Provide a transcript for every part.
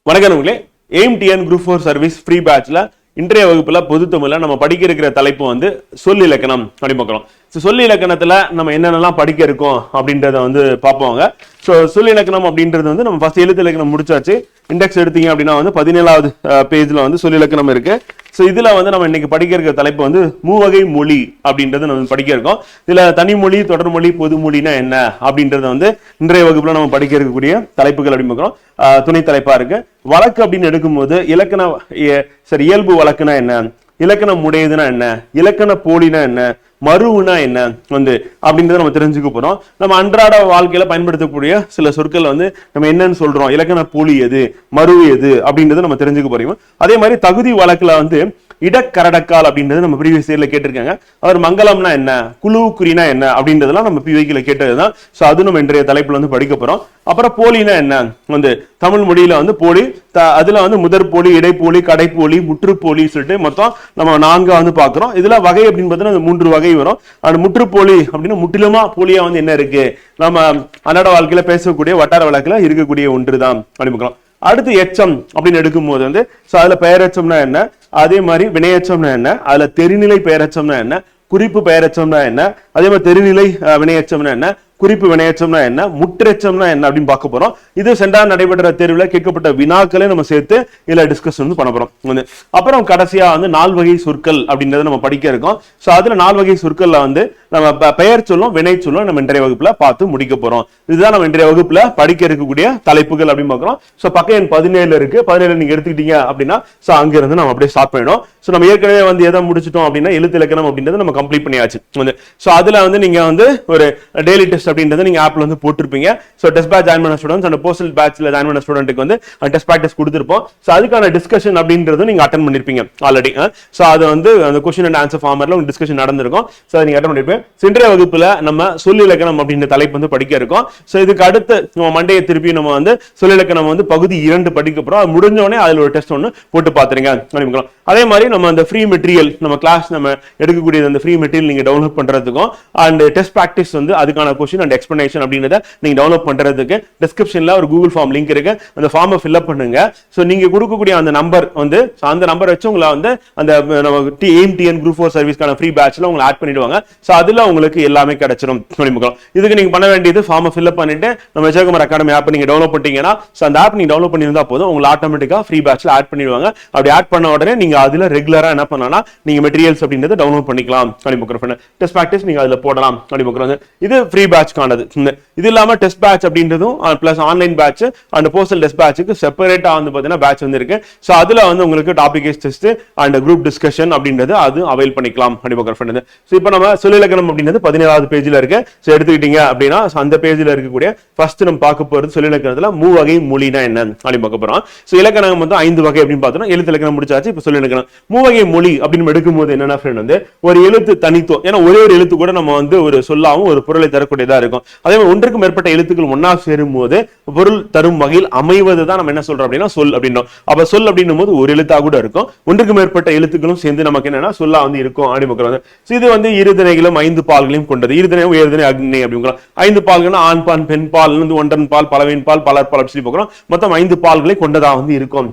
வணக்கம். Aim TN group 4 service free பேட்ச்ல இன்றைய வகுப்புல பொதுத்தமிழ்ல நம்ம படிக்க இருக்கிற தலைப்பு வந்து சொல் இலக்கணம் அப்படி பார்க்கலாம். சொல் இலக்கணத்துல நம்ம என்னென்னலாம் படிக்க இருக்கோம் அப்படின்றத வந்து பார்ப்போங்க. சொல் இலக்கணம் அப்படின்றது வந்து நம்ம ஃபர்ஸ்ட் எழுத்து இலக்கணம் முடிச்சாச்சு. இண்டெக்ஸ் எடுத்தீங்க அப்படின்னா வந்து 17வது பேஜ்ல வந்து சொல் இலக்கணம் இருக்கு. இதுல வந்து நம்ம இன்னைக்கு படிக்க இருக்கிற தலைப்பு வந்து மூவகை மொழி அப்படின்றது நம்ம படிக்க இருக்கோம். இதுல தனிமொழி, தொடர்மொழி, பொதுமொழினா என்ன அப்படின்றத வந்து இன்றைய வகுப்புல நம்ம படிக்க இருக்கக்கூடிய தலைப்புகள் அப்படின்னு பார்க்கிறோம். துணை தலைப்பா இருக்கு. வழக்கு அப்படின்னு எடுக்கும்போது இயல்பு வழக்குனா என்ன, இலக்கணம் உடையதுன்னா என்ன, இலக்கண போலினா என்ன, மருவுனா என்ன வந்து அப்படின்றத நம்ம தெரிஞ்சுக்க போறோம். நம்ம அன்றாட வாழ்க்கையில பயன்படுத்தக்கூடிய சில சொற்கள் வந்து நம்ம என்னன்னு சொல்றோம், இலக்கண போலி எது, மருவு எது அப்படின்றத நம்ம தெரிஞ்சுக்க போறோம். அதே மாதிரி தகுதி வழக்குல வந்து இடக்கரடக்கால் அப்படின்றது நம்ம ப்ரீவியஸ் இயர்ல கேட்டிருக்காங்க. அவர் மங்களம்னா என்ன, குழுவுக்குறினா என்ன அப்படின்றதெல்லாம் நம்ம பிவைக்கில கேட்டதுதான். அது நம்ம இன்றைய தலைப்புல வந்து படிக்க போறோம். அப்புறம் போலினா என்ன வந்து தமிழ் மொழியில வந்து போலி, அதுல வந்து முதற் போலி, இடைப்போலி, கடைப்போலி, முற்றுப்போலி சொல்லிட்டு மொத்தம் நம்ம 4 வந்து பாக்குறோம். இதுல வகை அப்படின்னு பார்த்தீங்கன்னா 3 வகை வரும். அந்த முற்றுப்போலி அப்படின்னா முற்றிலுமா போலியா வந்து என்ன இருக்கு, நம்ம அன்றாட வாழ்க்கையில பேசக்கூடிய வட்டார வழக்குல இருக்கக்கூடிய ஒன்றுதான் அப்படிங்கிறோம். அடுத்து எச்சம் அப்படின்னு எடுக்கும் போது வந்து அதுல பெயரெச்சம்னா என்ன, அதே மாதிரி வினையச்சம்னா என்ன, அதுல தெரிநிலை பெயரெச்சம்னா என்ன, குறிப்பு பெயரெச்சம்னா என்ன, அதே மாதிரி தெரிநிலை வினையச்சம்னா என்ன, குறிப்பு வினையச்சம்னா என்ன, முற்றெச்சம்னா என்ன அப்படின்னு பார்க்க போறோம். இது சென்றார் நடைபெற்ற தேர்வில் கேட்கப்பட்ட வினாக்களை நம்ம சேர்த்து இதுல டிஸ்கஸ் வந்து பண்ண போறோம். அப்புறம் கடைசியா வந்து 4 வகை சொற்கள் அப்படின்றத நம்ம படிக்க இருக்கோம். அதுல 4 வகை சொற்கள்ல வந்து நம்ம பெயர் சொல்லும், வினை சொல்லும் நம்ம இன்றைய வகுப்புல பார்த்து முடிக்க போறோம். இதுதான் நம்ம இன்றைய வகுப்புல படிக்க இருக்கக்கூடிய தலைப்புகள் அப்படின்னு பார்க்கிறோம். பக்கம் எண் 17 இருக்கு. 17 நீங்க எடுத்துக்கிட்டீங்க அப்படின்னா அங்க இருந்து நம்ம அப்படியே ஸ்டார்ட் பண்ணிடும். நம்ம ஏற்கனவே வந்து எதை முடிச்சிட்டோம் அப்படின்னா எழுத்து இலக்கணம் அப்படின்றத நம்ம கம்ப்ளீட் பண்ணியாச்சு. அதுல வந்து நீங்க வந்து ஒரு டெய்லி டெஸ்ட் அப்படின்றத நீங்க ஆப்ல வந்து போட்டுருப்பீங்க. டெஸ்ட் பேட்ச் ஜாயின் பண்ண ஸ்டூடண்ட்ஸ் அண்ட் போஸ்டல் பேட்ச்ல ஜாயின் பண்ண ஸ்டூடெண்ட்க்கு வந்து டெஸ்ட் ப்ராக்டிஸ் கொடுத்திருப்போம். அதுக்கான டிஸ்கஷன் அப்படின்றது நீங்க அட்டெண்ட் பண்ணிருப்பீங்க ஆல்ரெடி. அது வந்து அந்த கொஸ்டின் அண்ட் ஆன்சர் ஃபார்மட்ல ஒரு டிஸ்கஷன் நடந்திருக்கும். நீங்க அட்டெண்ட் பண்ணிருப்பீங்க. இன்றைய வகுப்புல நம்ம சொல் இலக்கணம் அப்படின்ற தலைப்பு வந்து படிக்க இருக்கோம். இதுக்கு அடுத்து நம்ம மண்டையை திருப்பி நம்ம வந்து சொல் இலக்கணம் வந்து பகுதி 2 படிக்க போறோம். அது முடிஞ்ச உடனே அதுல ஒரு டெஸ்ட் ஒன்று போட்டு பாத்துருங்க. அதே மாதிரி நம்ம அந்த ஃப்ரீ மெட்டீரியல் நம்ம கிளாஸ் நம்ம எடுக்கக்கூடிய அந்த ஃப்ரீ மெட்டீரியல் நீங்க டவுன்லோட் பண்றதுக்கும் அண்ட் டெஸ்ட் பிராக்டிஸ் வந்து அதுக்கான கொஸ்டின் அண்ட் எக்ஸ்பிளனேஷன் அப்படின்றத நீங்க டவுன்லோட் பண்றதுக்கு டிஸ்கிரிப்ஷன்ல ஒரு கூகுள் ஃபார்ம் லிங்க் இருக்கு. அந்த ஃபார்மை ஃபில் அப் பண்ணுங்க. நீங்க கொடுக்கக்கூடிய அந்த நம்பர் வந்து அந்த நம்பர் வச்சு உங்களை வந்து அந்த எய்ம் டிஎன் குரூப் 4 சர்வீஸ்க்கான ஃப்ரீ பேட்ச்ல உங்களை ஆட் பண்ணிடுவாங்க. அதுல உங்களுக்கு எல்லாமே கிடைச்சிடும். இதுக்கு நீங்க பண்ண வேண்டியது ஃபார்மை ஃபில் அப் பண்ணிட்டு நம்ம விஜயகுமார் அகாடமி ஆப் நீங்க டவுன்லோட் பண்ணிட்டீங்கன்னா அந்த ஆப் நீங்க டவுன்லோட் பண்ணியிருந்தா போதும், உங்களை ஆட்டோமேட்டிக்கா ஃப்ரீ பேட்ச்ல ஆட் பண்ணிடுவாங்க. அப்படி ஆட் பண்ண உடனே நீங்க அதுல ரெகுலரா என்ன பண்ணலாம், நீங்க மெட்டீரியல்ஸ் அப்படின்றத டவுன்லோட் பண்ணிக்கலாம். டெஸ்ட் பிராக்டிஸ் நீங்க அதுல போடலாம். இது ஃப்ரீ பேட்ச்க்கானது. இது இல்லாம டெஸ்ட் பேட்ச் அப்படின்றதும் plus online batch and postal test பேட்ச்க்கு செப்பரேட்டா வந்து பாத்தீங்கன்னா பேட்ச் வந்து இருக்கு. அதுல வந்து உங்களுக்கு topic test and group discussion அப்படின்றது அது அவைல் பண்ணிக்கலாம். இப்போ நம்ம சொல் இலக்கணம் அப்படின்றது 17வது பேஜ்ல இருக்கு. எடுத்துக்கிட்டீங்க அப்படின்னா அந்த பேஜ்ல இருக்கக்கூடிய ஃபர்ஸ்ட் நம்ம பார்க்க போறது சொல் இலக்கணத்துல மூவகை மொழினா என்ன அப்படின்னு பார்க்க போறோம். இலக்கணம் வந்து 5 வகை அப்படின்னு பார்த்தோம்னா எழுத்து இலக்கணம் முடிச்சாச்சு. இப்ப சொல் இலக்கணம் மூவகை மொழி அப்படின்னு எடுக்கும்போது என்னன்னா வந்து ஒரு எழுத்து தனித்துவம். ஏன்னா ஒரே ஒரு எழுத்து கூட நம்ம வந்து ஒரு சொல்லாவும் ஒரு பொருளை தரக்கூடியதா இருக்கும். அதே மாதிரி ஒன்றுக்கும் மேற்பட்ட எழுத்துக்கள் ஒன்னா சேரும் போது பொருள் தரும் வகையில் அமைவதுதான் நம்ம என்ன சொல்றோம் அப்படின்னா சொல் அப்படின்னோம். அப்ப சொல் அப்படின்னும் போது ஒரு எழுத்தா கூட இருக்கும், ஒன்றுக்கு மேற்பட்ட எழுத்துக்களும் சேர்ந்து நமக்கு என்னன்னா சொல்லா வந்து இருக்கும் அப்படின்னு. இது வந்து இருதிணைகளும் 5 பால்களையும் கொண்டது. இருதிணை, உயர்திணை, அக்னி அப்படிங்கிறோம். 5 பால்கள் ஆண் பால், பெண் பால், ஒன்றன் பால், பலவின் பால், பலர் பால் சொல்லி பார்க்கிறோம். மொத்தம் 5 பால்களை கொண்டதா வந்து இருக்கும்.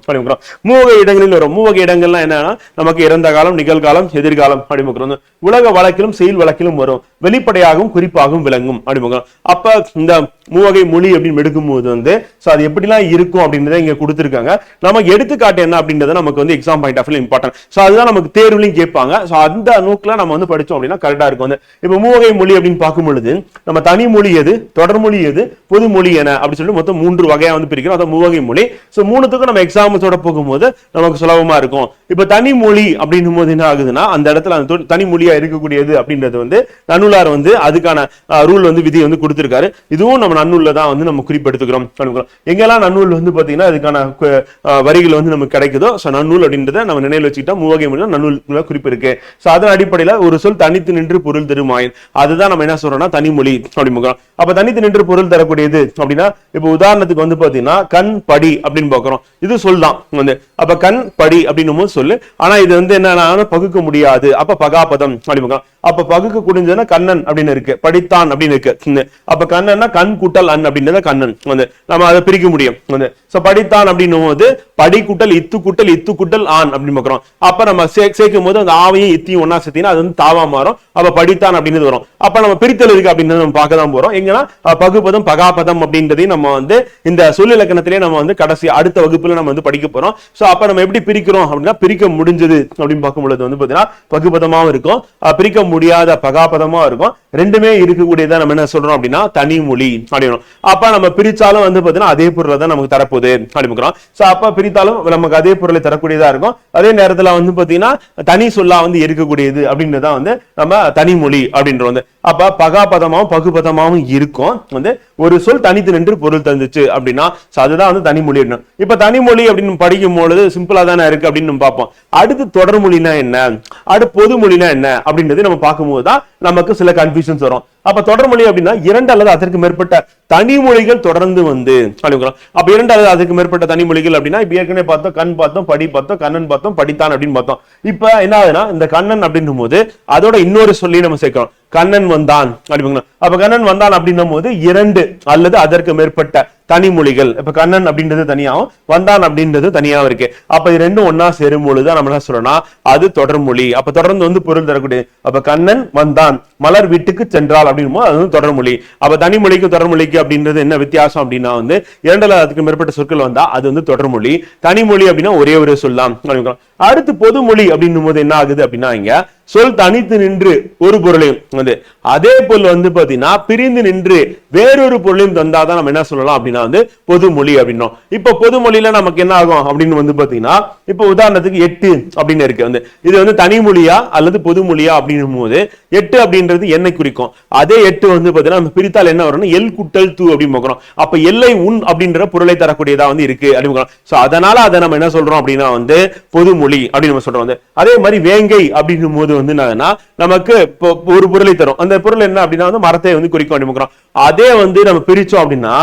மூவகை இடங்களில் வரும். மூவகை இடங்கள்லாம் என்னன்னா நமக்கு இறந்த காலம், நிகழ்காலம், எதிர்காலம் அப்படின்னு. உலக வழக்கிலும் செயல் வழக்கிலும் வரும். வெளிப்படையாகவும் குறிப்பாகவும் விளங்கும் அப்படின்னு. அப்ப இந்த மூவகை மொழி அப்படின்னு எடுக்கும் போது வந்து அது எப்படிலாம் இருக்கும் அப்படின்றத இங்க கொடுத்திருக்காங்க. நமக்கு எடுத்துக்காட்டு என்ன அப்படின்றத நமக்கு வந்து exam point of view important. அதுதான் நமக்கு தேர்வுலையும் கேட்பாங்க. அந்த நோக்கில நம்ம வந்து படிச்சோம் அப்படின்னா கரெக்டா இருக்கும். இப்ப மூவகை மொழி அப்படின்னு பார்க்கும் பொழுது நம்ம தனி மொழி எது, தொடர்மொழி எது, பொது மொழி என அப்படி சொல்லி மொத்தம் 3 வகையா வந்து பிரிக்கிறோம். அதான் மூவகை மொழி. மூணுத்துக்கும் நம்ம எக்ஸாம்ஸோட போகும்போது நமக்கு சுலபமா இருக்கும். இப்ப தனி மொழி அப்படின்னும் போது என்ன ஆகுதுன்னா அந்த இடத்துல அந்த தனி மொழியா இருக்கக்கூடியது அப்படின்றது வந்து நன்னூலார் வந்து அதுக்கான ரூல் வந்து விதி வந்து கொடுத்திருக்காரு. இதுவும் நம்ம நன்னூல்ல தான் வந்து நம்ம குறிப்பெடுத்துக்கிறோம். எங்கெல்லாம் நன்னூல் வந்து பாத்தீங்கன்னா அதுக்கான வரிகள் வந்து நமக்கு கிடைக்குதோ நன்னூல் அப்படின்றத நம்ம நினைவில் வச்சுக்கிட்டா மூவகை மொழி நன்னூல் குறிப்பு இருக்கு. அதன் அடிப்படையில ஒரு சொல் தனித்து நின்று பொருள் தருமாயின் அதுதான் நம்ம என்ன சொல்றோம்னா தனிமொழி அப்படிங்கிறோம். அப்ப தனித்து நின்று பொருள் தரக்கூடியது அப்படின்னா இப்ப உதாரணத்துக்கு வந்து பாத்தீங்கன்னா கண் படி அப்படின்னு பாக்குறோம். இது சொல் தான் வந்து. அப்ப கண் படி அப்படின்னு சொல்லு. ஆனா இது வந்து என்ன பகுக்க முடியாது. அப்ப பகாபதம் அப்படிங்கிறோம். அப்ப பகுக்க முடிஞ்சதுன்னா கண்ணன் அப்படின்னு இருக்கு, படித்தான் அப்படின்னு இருக்கு. அப்ப கண்ணன்னா கண் கூட்டல் அன் அப்படின்றத கண்ணன் வந்து நம்ம அதை பிரிக்க முடியும் வந்து. சோ படித்தான் அப்படின்னும் போது படி கூட்டல் இத்து கூட்டல் ஆண் அப்படின்னு பாக்குறோம். அப்ப நம்ம சேர்க்கும் போது அந்த ஆவையும் இத்தையும் ஒன்னா சேர்த்தீங்கன்னா அது வந்து தாவா மாறும். அப்ப படித்தான் அப்படின்னு வரும். அப்ப நம்ம பிரித்தல் இருக்கு அப்படின்னு நம்ம பார்க்க தான் போறோம். எங்கன்னா பகுபதம் பகாபதம் அப்படின்றதையும் நம்ம வந்து இந்த சொல்லிலக்கணத்திலேயே நம்ம வந்து கடைசி அடுத்த வகுப்புல நம்ம வந்து படிக்க போறோம். சோ அப்ப நம்ம எப்படி பிரிக்கிறோம் அப்படின்னா, பிரிக்க முடிஞ்சது அப்படின்னு பார்க்கும் பொழுது வந்து பாத்தீங்கன்னா பகுபதமாவும் இருக்கும், பிரிக்க முடியாத பகாபதமா இருக்கும். ரெண்டுமே இருக்கக்கூடியதான் நம்ம என்ன சொல்றோம் அப்படின்னா தனிமொழி அப்படின்னு. அப்ப நம்ம பிரிச்சாலும் வந்து பாத்தீங்கன்னா அதே பொருளை தான் நமக்கு தரப்போகுது அப்படிங்கிறோம். சோ அப்ப பிரித்தாலும் நமக்கு அதே பொருளை தரக்கூடியதா இருக்கும். அதே நேரத்துல வந்து பாத்தீங்கன்னா தனி சொல்லா வந்து இருக்கக்கூடியது அப்படின்றதான் வந்து நம்ம தனிமொழி அப்படின்ற வந்து. அப்ப பகாபதமாவும் பகுபதமாவும் இருக்கும் வந்து ஒரு சொல் தனித்து நின்று பொருள் தந்துச்சு அப்படின்னா அதுதான் வந்து தனிமொழி. இப்ப தனிமொழி அப்படின்னு படிக்கும் பொழுது சிம்பிளா தானே இருக்கு அப்படின்னு நம்ம பார்ப்போம். அடுத்து தொடர்மொழினா என்ன, அடுத்து பொதுமொழினா என்ன அப்படின்றது நம்ம பார்க்கும்போது தான் நமக்கு சில கன்ஃபியூஷன்ஸ் வரும். அப்ப தொடர்மொழி அப்படின்னா இரண்டு அல்லது அதற்கு மேற்பட்ட தனிமொழிகள் தொடர்ந்து வந்து அப்படிங்கிறோம். அப்ப இரண்டு அல்லது அதற்கு மேற்பட்ட தனிமொழிகள் அப்படின்னா இப்ப ஏற்கனவே பார்த்தோம், கண் பார்த்தோம், படி பார்த்தோம், கண்ணன் பார்த்தோம், படித்தான் அப்படின்னு பார்த்தோம். இப்ப என்ன ஆகுதுன்னா இந்த கண்ணன் அப்படின்னும் போது அதோட இன்னொரு சொல்லி நம்ம சேர்க்கிறோம், கண்ணன் வந்தான் அப்படிங்கிறோம். அப்ப கண்ணன் வந்தான் அப்படின்னும் போது இரண்டு அல்லது அதற்கு மேற்பட்ட தனிமொழிகள். இப்ப கண்ணன் அப்படின்றது தனியாவும் வந்தான் அப்படின்றது தனியாவும் இருக்கு. அப்ப இது ரெண்டும் ஒன்னா சேரும் பொழுதுதான் நம்ம என்ன சொல்றோம்னா அது தொடர்மொழி. அப்ப தொடர்ந்து வந்து பொருள் தரக்கூடிய. அப்ப கண்ணன் வந்தான், மலர் வீட்டுக்கு சென்றால் அப்படின்னும் அது வந்து தொடர்மொழி. அப்ப தனிமொழிக்கு தொடர்மொழிக்கு அப்படின்றது என்ன வித்தியாசம் அப்படின்னா வந்து இரண்டு அதுக்கு மேற்பட்ட சொற்கள் வந்தா அது வந்து தொடர்மொழி. தனிமொழி அப்படின்னா ஒரே ஒரு சொல்லலாம். அடுத்து பொதுமொழி அப்படின்னும் போது என்ன ஆகுது அப்படின்னா இங்க சொல் தனித்து நின்று ஒரு பொருளையும் வந்து அதே பொருள் வந்து பாத்தீங்கன்னா பிரிந்து நின்று வேறொரு பொருளையும் தந்தாதான் நம்ம என்ன சொல்லலாம் அப்படின்னா வந்து பொதுமொழி அப்படின்னோம். இப்ப பொதுமொழியில நமக்கு என்ன ஆகும் அப்படின்னு வந்து பாத்தீங்கன்னா இப்ப உதாரணத்துக்கு எட்டு அப்படின்னு இருக்கு வந்து இது வந்து தனிமொழியா அல்லது பொதுமொழியா அப்படின்னும் போது எட்டு அப்படின்றது என்னை குறிக்கும். அதே எட்டு வந்து பாத்தீங்கன்னா நம்ம பிரித்தால் என்ன வரும்னா எல் குட்டல் தூ அப்படின்னு பார்க்கிறோம். அப்ப எல்லை உன் அப்படின்ற பொருளை தரக்கூடியதா வந்து இருக்கு அப்படின்னு. சோ அதனால அதை நம்ம என்ன சொல்றோம் அப்படின்னா வந்து பொதுமொழி அப்படின்னு நம்ம சொல்றோம் வந்து. அதே மாதிரி வேங்கை அப்படின்னும் போது வந்து நமக்கு ஒரு பொருளை தரும். அந்த பொருள் என்ன அப்படின்னா வந்து மரத்தை வந்து குறிக்கும் அப்படின்னு. அதே வந்து நம்ம பிரிச்சோம் அப்படின்னா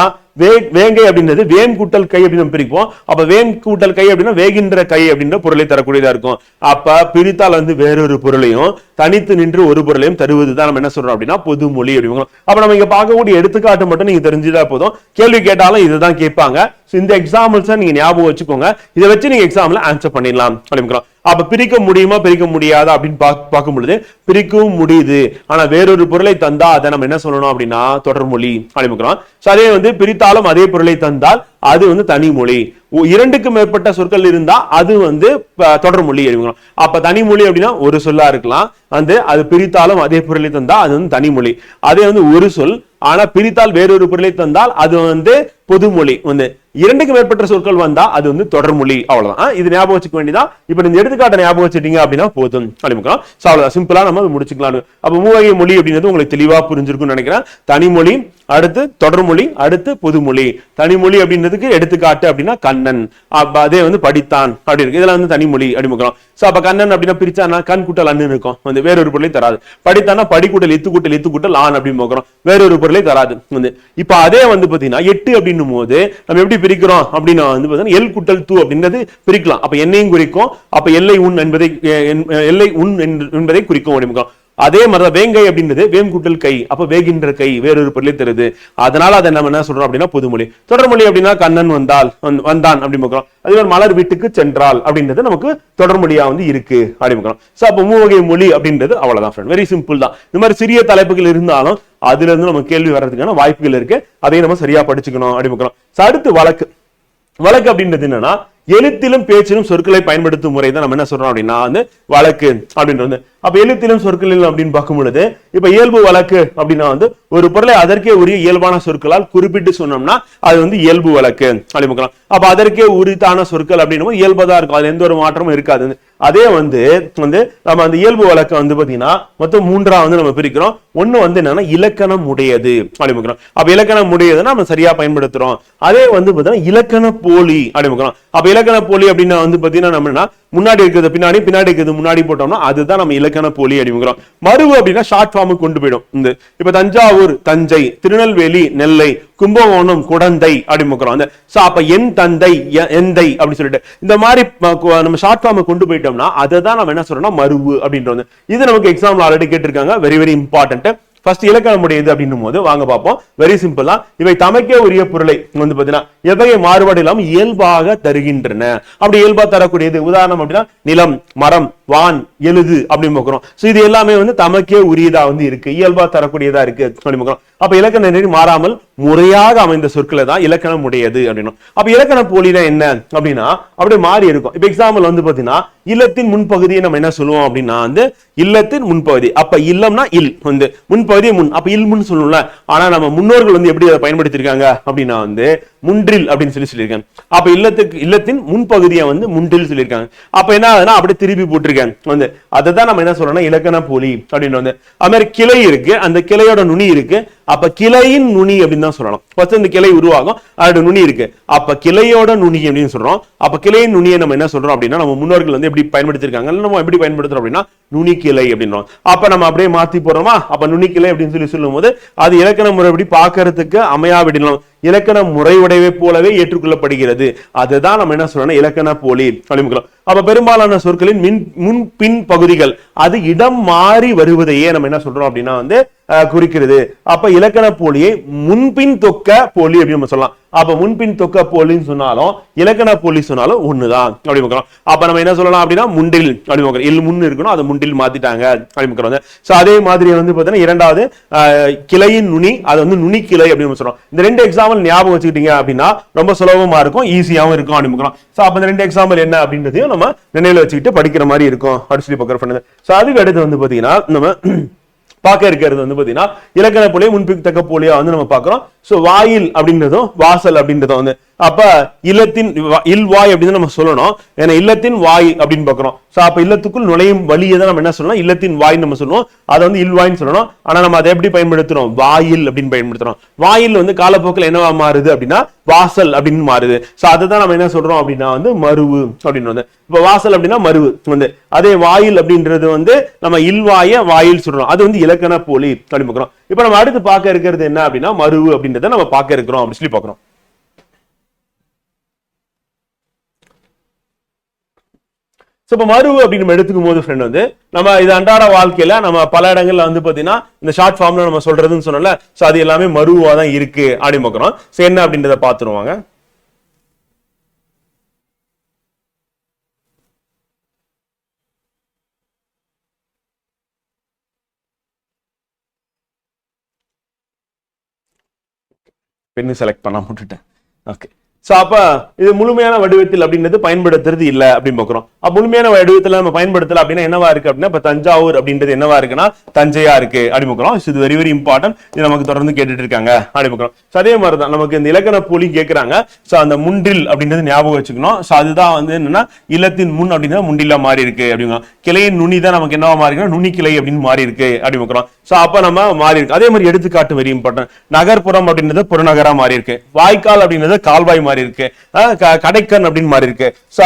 வேங்கை அப்படின்றது வேம் கூட்டல் கை அப்படின்னு பிரிப்போம். அப்ப வேம் கூட்டல் கை அப்படின்னா வேகின்ற கை அப்படின்ற பொருளை தரக்கூடியதா இருக்கும். அப்ப பிரித்தால் வந்து வேறொரு பொருளையும் தனித்து நின்று ஒரு பொருளையும் தருவதுதான் நம்ம என்ன சொல்றோம் அப்படின்னா பொதுமொழி அப்படிங்கிறோம். அப்ப நம்ம இங்க பார்க்கக்கூடிய எடுத்துக்காட்டு மட்டும் நீங்க தெரிஞ்சுதா போதும். கேள்வி கேட்டாலும் இதுதான் கேட்பாங்க. இந்த எக்ஸாம்பிள்ஸை நீங்க ஞாபகம் வச்சுக்கோங்க. இதை வச்சு நீங்க எக்ஸாம்ல ஆன்சர் பண்ணிடலாம் அப்படிங்கிறோம். அப்ப பிரிக்க முடியுமா பிரிக்க முடியாதா அப்படின்னு பார்க்கும் பொழுது பிரிக்கவும் முடியுது. ஆனா வேறொரு பொருளை தந்தா அதை நம்ம என்ன சொல்லணும் அப்படின்னா தொடர்மொழி அப்படிங்கிறோம். அதே வந்து பிரித்தாலும் அதே பொருளை தந்தால் அது வந்து தனிமொழி. இரண்டுக்கு மேற்பட்ட சொற்கள் இருந்தா அது வந்து தொடர்மொழி அப்படிங்கிறோம். அப்ப தனிமொழி அப்படின்னா ஒரு சொல்லா இருக்கலாம் வந்து அது பிரித்தாலும் அதே பொருளை தந்தா அது வந்து தனிமொழி. அதே வந்து ஒரு சொல் ஆனா பிரித்தால் வேறொரு பொருளை தந்தால் அது வந்து பொதுமொழி. வந்து இரண்டுக்கு மேற்பட்ட சொற்கள் வந்தா அது வந்து தொடர்மொழி. அவ்வளவுதான். இது ஞாபகம் வச்சுக்க வேண்டியதா. இப்ப இந்த எடுத்துக்காட்டை ஞாபகம் வச்சுட்டீங்க அப்படின்னா போதும் அப்படிங்கிறோம். அவ்வளவுதான், சிம்பிளா நம்ம முடிச்சுக்கலாம். அப்ப மூவகை மொழி அப்படின்றது உங்களுக்கு தெளிவா புரிஞ்சிருக்கும்னு நினைக்கிறேன். தனிமொழி, அடுத்து தொடர்மொழி, அடுத்து பொதுமொழி. தனிமொழி அப்படின்றதுக்கு எடுத்துக்காட்டு அப்படின்னா கண்ணன், அதே வந்து படித்தான் அப்படி இருக்கு. இதெல்லாம் வந்து தனிமொழி அப்படிங்கிறோம். சோ அப்ப கண்ணன் அப்படின்னா பிரிச்சானா கண் கூட்டல் அண்ணு இருக்கும் வந்து வேறொரு பொருளை தராது. படித்தானா படி கூட்டல் இத்து கூட்டல் ஆண் அப்படின்னு பார்க்கிறோம், வேறொரு பொருளை தராது வந்து. இப்ப அதே வந்து பாத்தீங்கன்னா எட்டு அப்படின்னும் போது நம்ம எப்படி பிரிக்கிறோம் அப்படின்னா வந்து பாத்தீங்கன்னா எல் குட்டல் தூ அப்படின்றது பிரிக்கலாம். அப்ப என்னையும் குறிக்கும். அப்ப எல்லை உன் என்பதை குறிக்கும் அப்படிங்கிறோம். அதே மாதிரிதான் வேங்கை அப்படின்றது வேம் கூட்டல் கை, அப்ப வேகின்ற கை வேறொரு பொருளை தருது. அதனால அதை நம்ம என்ன சொல்றோம் அப்படின்னா பொதுமொழி. தொடர்மொழி அப்படின்னா கண்ணன் வந்தான் அப்படின்னு பார்க்கிறோம். அதே மாதிரி மலர் வீட்டுக்கு சென்றால் அப்படின்றது நமக்கு தொடர்மொழியா வந்து இருக்கு அப்படின்னு. சோ அப்ப மூவகை மொழி அப்படின்றது அவ்வளவுதான் ஃப்ரெண்ட். வெரி சிம்பிள் தான். இந்த மாதிரி சிறிய தலைப்புகள் இருந்தாலும் அதுல இருந்து நம்ம கேள்வி வர்றதுக்கான வாய்ப்புகள் இருக்கு. அதையும் நம்ம சரியா படிச்சுக்கணும் அப்படின்னு. அடுத்து வழக்கு. வழக்கு அப்படின்றது என்னன்னா எழுத்திலும் பேச்சிலும் சொற்களை பயன்படுத்தும் முறை தான் நம்ம என்ன சொல்றோம் அப்படின்னா வந்து வழக்கு அப்படின்றது. அப்ப எழுத்திலும் சொற்களிலும் அப்படின்னு பார்க்கும் பொழுது இப்ப இயல்பு வழக்கு அப்படின்னா வந்து ஒரு பொருளை அதற்கே உரிய இயல்பான சொற்களால் குறிப்பிட்டு சொன்னோம்னா அது வந்து இயல்பு வழக்கு அப்படின்னு. அப்ப அதற்கே உரித்தான சொற்கள் அப்படின்னு இயல்பதா இருக்கும், அது எந்த ஒரு மாற்றமும் இருக்காது. அதே வந்து நம்ம அந்த இயல்பு வழக்கை வந்து பாத்தீங்கன்னா மொத்தம் மூன்றா வந்து நம்ம பிரிக்கிறோம். ஒண்ணு வந்து என்னன்னா இலக்கணம் உடையது அப்படிங்கிறோம். அப்ப இலக்கணம் உடையதுன்னா நம்ம சரியா பயன்படுத்துறோம். அதே வந்து பாத்தீங்கன்னா இலக்கண போலி அப்படிங்கிறோம். அப்ப இலக்கண போலி அப்படின்னா வந்து பாத்தீங்கன்னா நம்ம முன்னாடி இருக்கிறது பின்னாடி, பின்னாடி இருக்கிறது முன்னாடி போட்டோம்னா அதுதான் நம்ம இலக்கண போலி அப்படிங்கிறோம். மருவு அப்படின்னா ஷார்ட் ஃபார்முக்கு கொண்டு போயிடும். இப்ப தஞ்சாவூர் தஞ்சை, திருநெல்வேலி நெல்லை, கும்பகோணம் குடந்தை அப்படின்னு அப்ப என் தந்தை எந்தை அப்படின்னு சொல்லிட்டு இந்த மாதிரி நம்ம ஷார்ட் ஃபார்ம் கொண்டு போயிட்டோம்னா அதை தான் நம்ம என்ன சொல்றோம்னா மருவு அப்படின்றது. இது நமக்கு எக்ஸாம்ல ஆல்ரெடி கேட்டிருக்காங்க. Very very important. ஃபர்ஸ்ட் இலக்கணம் உடையது அப்படின்னும் போது வாங்க பார்ப்போம். வெரி சிம்பிள் தான். இவை தமக்கே உரிய பொருளை வந்து பாத்தீங்கன்னா எவ்வகை மாறுபாடு இல்லாமல் இயல்பாக தருகின்றன. அப்படி இயல்பா தரக்கூடியது உதாரணம் அப்படின்னா நிலம், மரம், வான், எழுது அப்படின்னு பார்க்கிறோம். சோ இது எல்லாமே வந்து தமக்கே உரியதா வந்து இருக்கு, இயல்பா தரக்கூடியதா இருக்கு அப்படின்னு பார்க்கிறோம். அப்ப இலக்கண நெறி மாறாமல் முறையாக அமைந்த சொற்களை தான் இலக்கணம் உடையது அப்படின்னும். அப்ப இலக்கண போலினா என்ன அப்படின்னா அப்படியே மாறி இருக்கும். இப்ப எக்ஸாம்பிள் வந்து பாத்தீங்கன்னா இல்லத்தின் முன்பகுதியை நம்ம என்ன சொல்லுவோம் அப்படின்னா வந்து இல்லத்தின் முன்பகுதி. அப்ப இல்லம்னா இல் வந்து முன்பகுதி முன், அப்ப இல் முன் சொல்லணும்ல. ஆனா நம்ம முன்னோர்கள் வந்து எப்படி அதை பயன்படுத்திருக்காங்க அப்படின்னா வந்து முன்றில் அப்படின்னு சொல்லியிருக்காங்க. அப்ப இல்லத்தின் முன்பகுதியை வந்து முன்றில் சொல்லியிருக்காங்க. அப்ப என்ன ஆகுதுன்னா அப்படியே திருப்பி போட்டிருக்காங்க வந்து அதை தான் நம்ம என்ன சொல்றோம்னா இலக்கண போலி அப்படின்னு வந்து. அது மாதிரி கிளை இருக்கு, அந்த கிளையோட நுனி இருக்கு. அப்ப கிளையின் நுனி அப்படின்னு தான் சொல்லணும். ஃபர்ஸ்ட் இந்த கிளை உருவாகும், அதோட நுனி இருக்கு. அப்ப கிளையோட நுனி அப்படின்னு சொல்றோம். அப்ப கிளையின் நுனியை நம்ம என்ன சொல்றோம் அப்படின்னா நம்ம முன்னோர்கள் வந்து எப்படி பயன்படுத்திருக்காங்க, நம்ம எப்படி பயன்படுத்துறோம் அப்படின்னா நுனி கிளை அப்படின்றோம். அப்ப நம்ம அப்படியே மாத்தி போறோமா, அப்ப நுனி கிளை அப்படின்னு சொல்லும் போது அது இலக்கண முறைப்படி பார்க்கறதுக்கு அமையாவிடலாம், இலக்கண முறையுடையவை போலவே ஏற்றுக்கொள்ளப்படுகிறது. அதுதான் நம்ம என்ன சொல்றோம்னா இலக்கண போலி அப்படிங்கிறோம். அப்ப பெரும்பாலான சொற்களின் முன் பின் பகுதிகள் அது இடம் மாறி வருவதையே நம்ம என்ன சொல்றோம் அப்படின்னா வந்து குறிக்கிறது. அப்ப இலக்கண போலியை முன்பின் தொக்க போலி அப்படின்னு நம்ம சொல்லலாம். அப்ப முன்பின் தொக்க போலின்னு சொன்னாலும் இலக்கண போலி சொன்னாலும் ஒண்ணுதான் அப்படி பார்க்கிறோம். அப்ப நம்ம என்ன சொல்லலாம் அப்படின்னா முண்டில் அப்படி பார்க்கிறோம். இல் முன் இருக்கணும், அதை முண்டில் மாத்திட்டாங்க அப்படி பார்க்கிறோம். சோ அதே மாதிரி வந்து பாத்தீங்கன்னா இரண்டாவது கிளையின் நுனி, அது வந்து நுனி கிளை அப்படின்னு சொல்றோம். இந்த ரெண்டு எக்ஸாம்பிள் ஞாபகம் வச்சுக்கிட்டீங்க அப்படின்னா ரொம்ப சுலபமா இருக்கும், ஈஸியாவும் இருக்கும் அப்படி பார்க்கிறோம். சோ அப்ப இந்த ரெண்டு எக்ஸாம்பிள் என்ன அப்படின்றதையும் நம்ம நினைவுல வச்சுக்கிட்டு படிக்கிற மாதிரி இருக்கும் அப்படி சொல்லி பார்க்கிறோம். சோ அதுக்கு அடுத்து வந்து பாத்தீங்கன்னா நம்ம பார்க்க இருக்கிறது வந்து பாத்தீங்கன்னா இலக்கண போலியை முன்பின் தக்க போலியா வந்து நம்ம பார்க்கிறோம். சோ வாயில் அப்படின்றதும் வாசல் அப்படின்றதும் வந்து அப்ப இல்லத்தின் இல்வாய் அப்படின்னு நம்ம சொல்லணும். ஏன்னா இல்லத்தின் வாய் அப்படின்னு பாக்குறோம். சோ அப்ப இல்லத்துக்குள் நுழையும் வழியை தான் நம்ம என்ன சொல்லணும் இல்லத்தின் வாய் நம்ம சொல்லுவோம். அதை வந்து இல்வாய்ன்னு சொல்லணும். ஆனா நம்ம அதை எப்படி பயன்படுத்துறோம், வாயில் அப்படின்னு பயன்படுத்துறோம். வாயில் வந்து காலப்போக்கில் என்னவா மாறுது அப்படின்னா வாசல் அப்படின்னு மாறுது. சோ அதுதான் நம்ம என்ன சொல்றோம் அப்படின்னா வந்து மருவு அப்படின்னு வந்து. இப்ப வாசல் அப்படின்னா மருவு வந்து, அதே வாயில் அப்படின்றது வந்து நம்ம இல்வாய வாயில் சொல்றோம். அது வந்து இலக்கண போலி அப்படின்னு பாக்குறோம். இப்ப நம்ம அடுத்து பார்க்க இருக்கிறது என்ன அப்படின்னா மருவு அப்படின்றத நம்ம பார்க்க இருக்கிறோம் அப்படின்னு சொல்லி பாக்குறோம். இப்ப மருவு அப்படின்னு நம்ம எடுத்துக்கும் போது ஃப்ரெண்ட் வந்து நம்ம இது அன்றாட வாழ்க்கையில நம்ம பல இடங்கள்ல வந்து பாத்தீங்கன்னா இந்த ஷார்ட் ஃபார்ம்ல நம்ம சொல்றதுன்னு சொன்னல, சோ அது எல்லாமே மருவா தான் இருக்கு அப்படின்னு பாக்குறோம். சோ என்ன அப்படின்றத பாத்துருவாங்க. பெண்ணு செலக்ட் பண்ண விட்டுட்டேன். ஓகே. சோ அப்ப இது முழுமையான வடிவத்தில் அப்படின்றது பயன்படுத்துறது இல்ல அப்படின்னு பாக்குறோம். அப்ப முழுமையான வடிவத்துல நம்ம பயன்படுத்தல அப்படின்னா என்னவா இருக்கு அப்படின்னா இப்ப தஞ்சாவூர் அப்படின்றது என்னவா இருக்குன்னா தஞ்சையா இருக்கு அப்படின்னு பாக்குறோம். இது வெரி வெரி இம்பார்ட்டன்ட். இது நமக்கு தொடர்ந்து கேட்டுட்டு இருக்காங்க அப்படின்னு பாக்குறோம். அதே மாதிரிதான் நமக்கு இந்த இலக்கண போலி கேட்கறாங்க. சோ அந்த முன்றில் அப்படின்றது ஞாபகம் வச்சுக்கணும். சோ அதுதான் வந்து என்னன்னா இல்லத்தின் முன் அப்படின்னா முண்டிலா மாறி இருக்கு அப்படிங்க. கிளையின் நுனி தான் நமக்கு என்னவா மாறி இருக்குன்னா நுனி கிளை அப்படின்னு மாறி இருக்கு அப்படின்னு பாக்குறோம். சோ அப்ப நம்ம மாறி இருக்கு. அதே மாதிரி எடுத்துக்காட்டு வெரி இம்பார்ட்டன்ட். நகர்ப்புறம் அப்படின்றது புறநகரா மாறி இருக்கு. வாய்க்கால் அப்படின்றது கால்வாய் மாறி இருக்கு. கடைக்கன் அப்படின்னு மாறி இருக்கு. சோ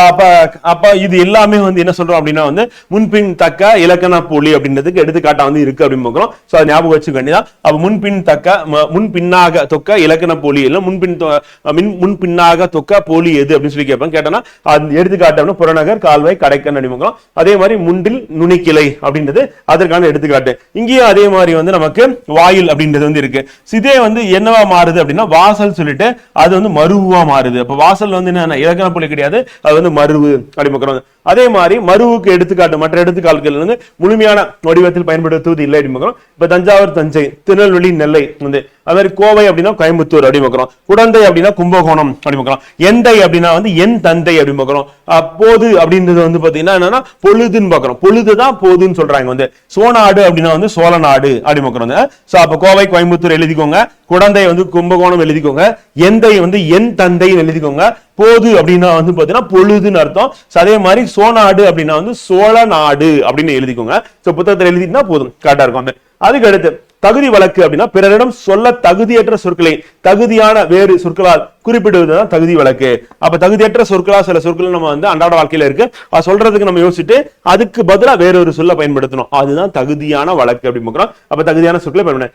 அப்ப இது எல்லாமே வந்து என்ன சொல்றோம் அப்படின்னா வந்து முன்பின் தக்க இலக்கண போலி அப்படின்றதுக்கு எடுத்துக்காட்டா வந்து இருக்கு அப்படின்னு பார்க்கிறோம். சோ அதை ஞாபகம் வச்சுக்க வேண்டியதான். அப்ப முன்பின் தக்க முன்பின்னாக தொக்க இலக்கண போலி இல்ல முன்பின்னாக தொக்க போலி எது அப்படின்னு சொல்லி கேட்பாங்க. கேட்டோம்னா அது எடுத்துக்காட்டு புறநகர் கால்வாய் கடைக்கன் அப்படின்னு. அதே மாதிரி முன்றில் நுனிக்கிளை அப்படின்றது அதற்கான எடுத்துக்காட்டு. இங்கேயும் அதே மாதிரி வந்து நமக்கு வாயில் அப்படின்றது வந்து இருக்கு. இதே வந்து என்னவா மாறுது அப்படின்னா வாசல் சொல்லிட்டு அது வந்து மருவா மாறுது. அப்ப வாசல் வந்து என்ன இலக்கண போலி கிடையாது, அது வந்து மருவு அப்படி பார்க்கிறோம். அதே மாதிரி மருவுக்கு எடுத்துக்காட்டு மற்ற எடுத்துக்காட்டுகள் வந்து முழுமையான வடிவத்தில் பயன்படுத்துவது இல்லை அப்படின்னு பார்க்கிறோம். இப்ப தஞ்சாவூர் தஞ்சை, திருநெல்வேலி நெல்லை வந்து, அது மாதிரி கோவை அப்படின்னா கோயம்புத்தூர் அப்படி பார்க்கிறோம். குடந்தை அப்படின்னா கும்பகோணம் அப்படி பார்க்கிறோம். எந்தை அப்படின்னா வந்து என் தந்தை அப்படி பார்க்கிறோம். போது அப்படின்றது வந்து பாத்தீங்கன்னா என்னன்னா பொழுதுன்னு பார்க்கிறோம். பொழுதுதான் போதுன்னு சொல்றாங்க வந்து. சோநாடு அப்படின்னா வந்து சோழ நாடு அப்படி பார்க்கிறோம். சோ அப்ப கோவை கோயம்புத்தூர் எழுதிக்கோங்க, குடந்தை வந்து கும்பகோணம் எழுதிக்கோங்க, எந்தை வந்து என் தந்தை எழுதிக்கோங்க, போது அப்படின்னா வந்து பாத்தீங்கன்னா பொழுதுன்னு அர்த்தம். அதே மாதிரி சோநாடு அப்படின்னா வந்து சோழ நாடு அப்படின்னு எழுதிக்கோங்க. சோ புத்தகத்தில் எழுதிட்டா போதும், கரெக்டா இருக்கும். அதுக்கு அடுத்து தகுதி வழக்கு அப்படின்னா பிறரிடம் சொல்ல தகுதியற்ற சொற்களை தகுதியான வேறு சொற்களால் குறிப்பிடுவதுதான் தகுதி வழக்கு. அப்ப தகுதியற்ற சொற்களா சில சொற்கள் நம்ம வந்து அன்றாட வாழ்க்கையில இருக்கு, அது சொல்றதுக்கு நம்ம யோசிச்சுட்டு அதுக்கு பதிலா வேறொரு சொல்ல பயன்படுத்தணும், அதுதான் தகுதியான வழக்கு அப்படின்னு பார்க்கிறோம். அப்ப தகுதியான சொற்களை பயன்படுத்த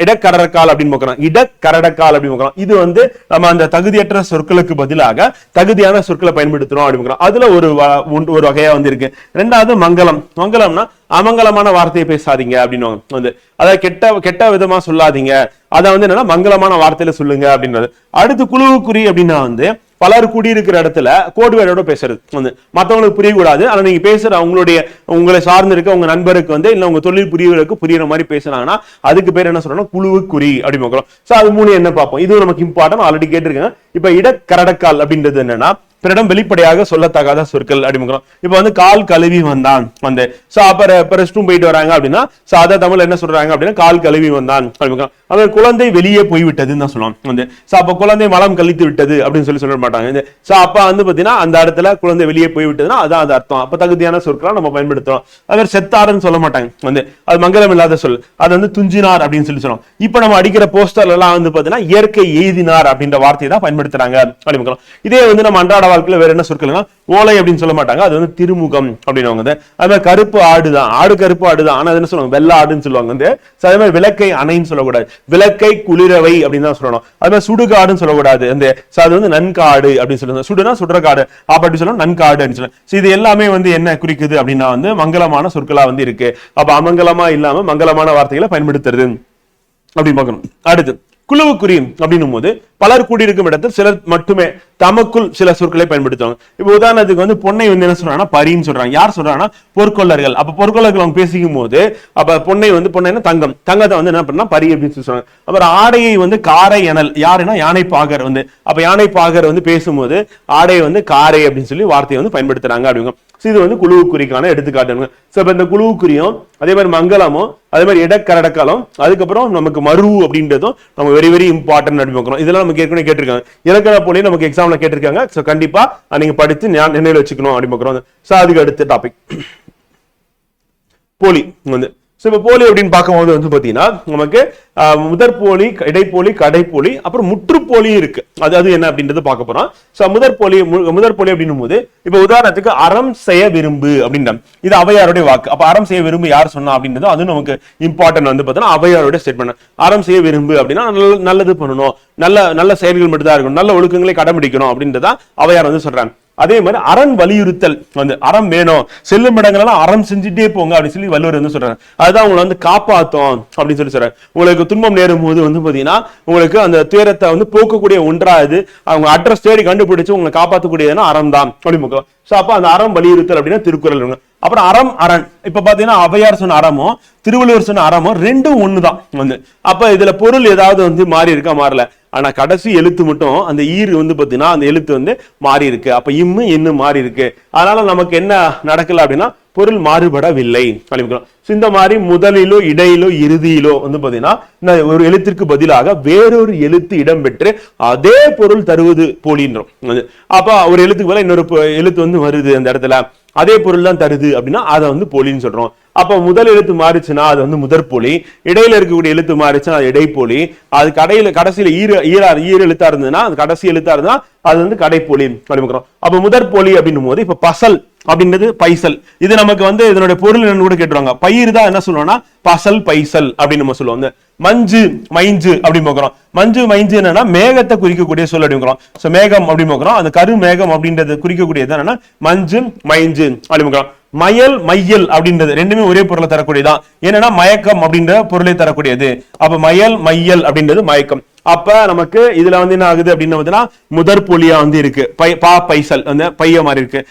இடக்கரடக்கால் அப்படின்னு பார்க்கிறோம். இடக்கரடக்கால் அப்படின்னு பார்க்கிறோம். இது வந்து நம்ம அந்த தகுதியற்ற சொற்களுக்கு பதிலாக தகுதியான சொற்களை பயன்படுத்துறோம் அப்படின்னு அதுல ஒரு வகையா வந்து இருக்கு. ரெண்டாவது மங்களம். மங்களம்னா அமங்கலமான வார்த்தையை பேசாதீங்க அப்படின்னு வந்து, அதாவது கெட்ட விதமா சொல்லாதீங்க, அதை வந்து என்னன்னா மங்களமான வார்த்தையில சொல்லுங்க அப்படின்றது. அடுத்து குழுவுக்குறி அப்படின்னா வந்து பலர் குடியிருக்கிற இடத்துல கோடு வேர்டோட பேசுறது வந்து மற்றவங்களுக்கு புரியக்கூடாது, ஆனா நீங்க பேசுற உங்களை சார்ந்து இருக்க உங்க நண்பருக்கு வந்து இல்ல உங்க தொழில் புரியவர்களுக்கு புரியுற மாதிரி பேசுறாங்கன்னா அதுக்கு பேர் என்ன சொல்றோம்னா குழுவுக்குறி அப்படின்னு பார்க்கிறோம். சோ அது 3 என்ன பார்ப்போம், இது நமக்கு இம்பார்ட்டன்ட், ஆல்ரெடி கேட்டிருக்கேன். இப்ப இடக்கரடக்கால் அப்படின்றது என்னன்னா பிறடம் வெளிப்படையாக சொல்லத்தகாத சொற்கள் அப்படிங்கிறோம். இப்ப வந்து கால் கழுவி வந்தான் வந்து, சோ அப்ப ரெஸ்ட் ரூம் போயிட்டு வராங்க அப்படின்னா சாதா தமிழ் என்ன சொல்றாங்க அப்படின்னா கால் கழுவி வந்தான் அப்படிங்கிறோம். அவர் குழந்தை வெளியே போய்விட்டதுன்னு தான் சொல்லுவோம் வந்து, சோ அப்ப குழந்தை மலம் கழித்து விட்டது அப்படின்னு சொல்ல மாட்டாங்க. சோ அப்ப வந்து பாத்தீங்கன்னா அந்த இடத்துல குழந்தை வெளியே போய்விட்டதுன்னா அதான் அது அர்த்தம். அப்ப தகுதியான சொற்களை நம்ம பயன்படுத்துறோம். அவர் செத்தாருன்னு சொல்ல மாட்டாங்க வந்து, அது மங்களம் இல்லாத சொல், அது வந்து துஞ்சினார் அப்படின்னு சொல்லுவோம். இப்ப நம்ம அடிக்கிற போஸ்டர்ல எல்லாம் வந்து பாத்தீங்கன்னா இயற்கை எய்தினார் அப்படின்ற வார்த்தையை தான் பயன்படுத்துறாங்க அப்படின்னு. இதே வந்து நம்ம அன்றாட வாழ்க்கையில வேற என்ன சொற்கள், ஓலை அப்படின்னு சொல்ல மாட்டாங்க, அது வந்து திருமுகம் அப்படின்னு. அது மாதிரி கருப்பு ஆடுதான், கருப்பு ஆடுதான், ஆனா என்ன சொல்லுவாங்க வெள்ள ஆடுன்னு சொல்லுவாங்க வந்து. அதே மாதிரி விளக்கை அணைன்னு சொல்லக்கூடாது, விளக்கை குளிரவை அப்படின்னு தான் சொல்லணும். அது மாதிரி சுடுகாடுன்னு சொல்லக்கூடாது, அது வந்து நன்காடு அப்படின்னு சொல்லுவாங்க. சுடுனா சுடுற காடு அப்படி சொல்லணும், நன்காடு அப்படின்னு சொல்லுவாங்க. இது எல்லாமே வந்து என்ன குறிக்குது அப்படின்னா வந்து மங்களமான சொற்களா வந்து இருக்கு. அப்ப அமங்கலமா இல்லாம மங்களமான வார்த்தைகளை பயன்படுத்துறது அப்படின்னு பார்க்கணும். அடுத்து குழுவுக்குறி அப்படின்னும் போது பலர் கூடியிருக்கும் இடத்தில் சிலர் மட்டுமே தமக்குள் சில சொற்களை பயன்படுத்துவாங்க. இப்ப உதாரணத்துக்கு வந்து பொன்னை வந்து என்ன சொல்றாங்கன்னா பரின்னு சொல்றாங்க. யார் சொல்றாங்கன்னா பொற்கொள்ளர்கள். அப்ப பொற்கொள்ளர்கள் அவங்க பேசிக்கும் போது அப்ப பொன்னைன்னா தங்கம், தங்கத்தை வந்து என்ன பண்ணா பரி அப்படின்னு சொல்றாங்க. அப்புறம் ஆடையை வந்து காரை எனல், யாருன்னா யானை பாகர் வந்து, அப்ப யானை பாகர் வந்து பேசும்போது ஆடையை வந்து காரை அப்படின்னு சொல்லி வார்த்தையை வந்து பயன்படுத்துறாங்க அப்படிங்க. இது வந்து குழுவுக்குறிக்கான எடுத்துக்காட்டு. இந்த குழுவுக்குறியும் அதே மாதிரி மங்களமும் அதே மாதிரி இடக்கரடக்காலும் அதுக்கப்புறம் நமக்கு மரு அப்படின்றதும் நம்ம வெரி வெரி இம்பார்ட்டன்ட் அப்படி பார்க்கிறோம். இதெல்லாம் நமக்கு ஏற்கனவே கேட்டிருக்காங்க, இலக்கண போலி நமக்கு எக்ஸாம்ல கேட்டிருக்காங்க. சோ கண்டிப்பா நீங்க படித்து நினைவில் வச்சுக்கணும் அப்படி பார்க்கிறோம். சோ அதுக்கு அடுத்த டாபிக் போலி வந்து. இப்ப போலி அப்படின்னு பார்க்கும்போது வந்து பாத்தீங்கன்னா நமக்கு முதற்போலி, இடைப்போலி, கடைப்போலி, அப்புறம் முற்றுப்போலி இருக்கு. அது என்ன அப்படின்றது பார்க்க போறோம். முதற்போலி அப்படின்னும் போது இப்ப உதாரணத்துக்கு அறம் செய்ய விரும்பு அப்படின்ற இது அவையாருடைய வாக்கு. அப்ப அறம் செய்ய விரும்பு யார் சொன்னா அப்படின்றது அது நமக்கு இம்பார்ட்டன்ட் வந்து பாத்தீங்கன்னா அவையாருடைய ஸ்டேட்மெண்ட். அறம் செய்ய விரும்பு அப்படின்னா நல்லது பண்ணணும், நல்ல செயல்கள் மட்டும் தான் இருக்கணும், நல்ல ஒழுக்கங்களை கடைபிடிக்கணும் அப்படின்றதா அவையார் வந்து சொல்றாங்க. அதே மாதிரி அரண் வலியுறுத்தல் வந்து அறம் வேணும், செல்லும் இடங்கள்லாம் அறம் செஞ்சுட்டே போங்க அப்படின்னு சொல்லி வள்ளுவர் வந்து சொல்றாங்க. அதுதான் உங்களை வந்து காப்பாத்தும் அப்படின்னு சொல்லி சொல்றாங்க. உங்களுக்கு துன்பம் நேரும் போது வந்து பாத்தீங்கன்னா உங்களுக்கு அந்த துயரத்தை வந்து போக்கக்கூடிய ஒன்றாது அவங்க அட்ரஸ் தேடி கண்டுபிடிச்சு உங்களை காப்பாற்றக்கூடியதுன்னா அறம் தான் அப்படின்னு. சோ அப்ப அந்த அறம் வலியுறுத்தல் அப்படின்னா திருக்குறள். அப்புறம் அறம் அரண் இப்ப பாத்தீங்கன்னா அவையார் சொன்ன அறமும் திருவள்ளுவர் சொன்ன அறமும் ரெண்டும் ஒண்ணுதான் வந்து. அப்ப இதுல பொருள் ஏதாவது வந்து மாறி இருக்கா, மாறல, ஆனா கடைசி எழுத்து மட்டும் அந்த ஈறு வந்து பாத்தீங்கன்னா அந்த எழுத்து வந்து மாறி இருக்கு. அப்ப இம்மு இன்னும் மாறி இருக்கு. அதனால நமக்கு என்ன நடக்கல அப்படின்னா பொருள் மாறுபடவில்லை. இந்த மாதிரி முதலிலோ இடையிலோ இறுதியிலோ வந்து பாத்தீங்கன்னா ஒரு எழுத்திற்கு பதிலாக வேறொரு எழுத்து இடம்பெற்று அதே பொருள் தருவது போலின்றோம். அப்ப ஒரு எழுத்துக்கு பதிலா இன்னொரு எழுத்து வந்து வருது அந்த இடத்துல, அதே பொருள் தான் தருது அப்படின்னா அதை வந்து போலின்னு சொல்றோம். அப்ப முதல் எழுத்து மாறிச்சுன்னா அது வந்து முதற்போலி, இடையில இருக்கக்கூடிய எழுத்து மாறிச்சுன்னா அது இடைப்போலி, அது கடைசியில ஈர எழுத்தா இருந்ததுன்னா அது கடைசி எழுத்தா இருந்தா அது வந்து கடைப்போலி அப்படிங்கிறோம். அப்ப முதற்போலி அப்படின்னும் போது இப்ப பசல் அப்படின்றது பைசல், இது நமக்கு வந்து இதனுடைய பொருள் என்னன்னு கூட கேட்டுருவாங்க. பயிர் தான் என்ன சொல்லுவோம்னா பசல் பைசல் அப்படின்னு நம்ம சொல்லுவோம். மஞ்சு மைஞ்சு அப்படின்னு பார்க்கிறோம். மஞ்சு மைஞ்சு என்னன்னா மேகத்தை குறிக்கக்கூடிய சொல் அப்படிங்கிறோம். சோ மேகம் அப்படின்னு பார்க்கிறோம். அந்த கரு மேகம் அப்படின்றது குறிக்கக்கூடியது என்னன்னா மஞ்சு மைஞ்சு அப்படின்னு. மயல் மையல் அப்படின்றது ரெண்டுமே ஒரே பொருளை தரக்கூடியதான். என்னன்னா மயக்கம் அப்படின்ற பொருளை தரக்கூடியது. அப்ப மயல் மையல் அப்படின்றது மயக்கம். அப்ப நமக்கு இதுல வந்து என்ன ஆகுது அப்படின்னு முதற்பொலியா வந்து இருக்கு, பா பைசல் வந்து பைய மாதிரி இருக்கு.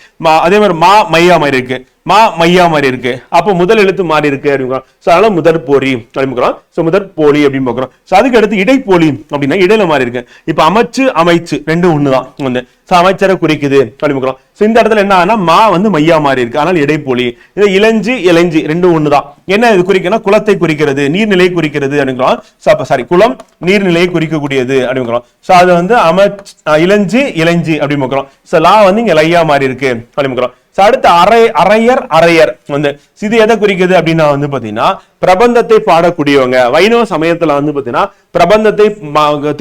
அதே மாதிரி மா மையா மாதிரி இருக்கு, மா மையா மாதிரி இருக்கு. அப்ப முதல் எழுத்து மாறி இருக்கு அப்படிங்கிறோம். அதனால முதற்போலி அப்படிங்கிறோம். முதற்போலி அப்படின்னு பாக்குறோம். அதுக்கு அடுத்து இடைப்போலி அப்படின்னா இடையில மாறி இருக்கு. இப்ப அமைச்சு அமைச்சு ரெண்டும் ஒண்ணுதான் வந்து அமைச்சரை குறிக்குது அப்படிங்கிறோம். இந்த இடத்துல என்ன ஆனா மா வந்து மையா மாறி இருக்கு, அதனால இடைப்போலி. இது இளஞ்சி இளஞ்சி ரெண்டும் ஒண்ணுதான். என்ன இது குறிக்கணும், குளத்தை குறிக்கிறது, நீர்நிலை குறிக்கிறது அப்படிங்கிறோம். சாரி குளம் நீர்நிலையை குறிக்கக்கூடியது அப்படிங்கிறோம். அது வந்து இளஞ்சி இளஞ்சி அப்படி பார்க்கிறோம். லா வந்து இங்க லையா மாறி இருக்கு அப்படிங்கிறோம். அடுத்து அரையர் அரையர் வந்து இது எதை குறிக்குது அப்படின்னா வந்து பாத்தீங்கன்னா பிரபந்தத்தை பாடக்கூடியவங்க. வைணவ சமயத்துல வந்து பாத்தீங்கன்னா பிரபந்தத்தை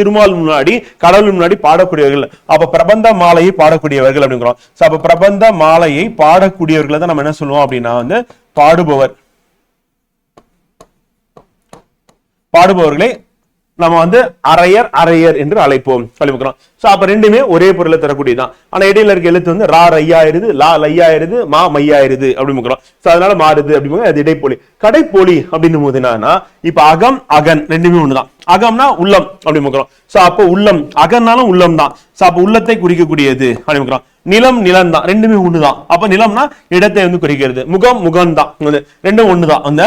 திருமால் முன்னாடி கடவுள் முன்னாடி பாடக்கூடியவர்கள். அப்ப பிரபந்த மாலையை பாடக்கூடியவர்கள் அப்படிங்கிறோம். அப்ப பிரபந்த மாலையை பாடக்கூடியவர்களை தான் நம்ம என்ன சொல்லுவோம் அப்படின்னா வந்து பாடுபவர்களை நம்ம வந்து அரையர் என்று அழைப்போம். அப்ப ரெண்டுமே ஒரே பொருளை தரக்கூடியதான். ஆனா இடையில இருக்க எழுத்து வந்து ரா ரையாயிருது, லா லையாயிருது, மா மையாயிருது அப்படின்னு. அதனால மாறுது அப்படிங்க. அது இடைப்பொலி. கடைப்பொலி அப்படின்னு போது என்னன்னா இப்ப அகம் அகன் ரெண்டுமே ஒண்ணுதான். அகம்னா உள்ளம் அப்படின்னு. அப்ப உள்ளம் அகன்னாலும் உள்ளம் தான். அப்ப உள்ளத்தை குறிக்கக்கூடியது அப்படின்னு. நிலம் நிலம் தான், ரெண்டுமே ஒண்ணுதான். அப்ப நிலம்னா இடத்தை வந்து குறிக்கிறது. முகம் முகம் தான், ரெண்டும் ஒண்ணுதான். வந்து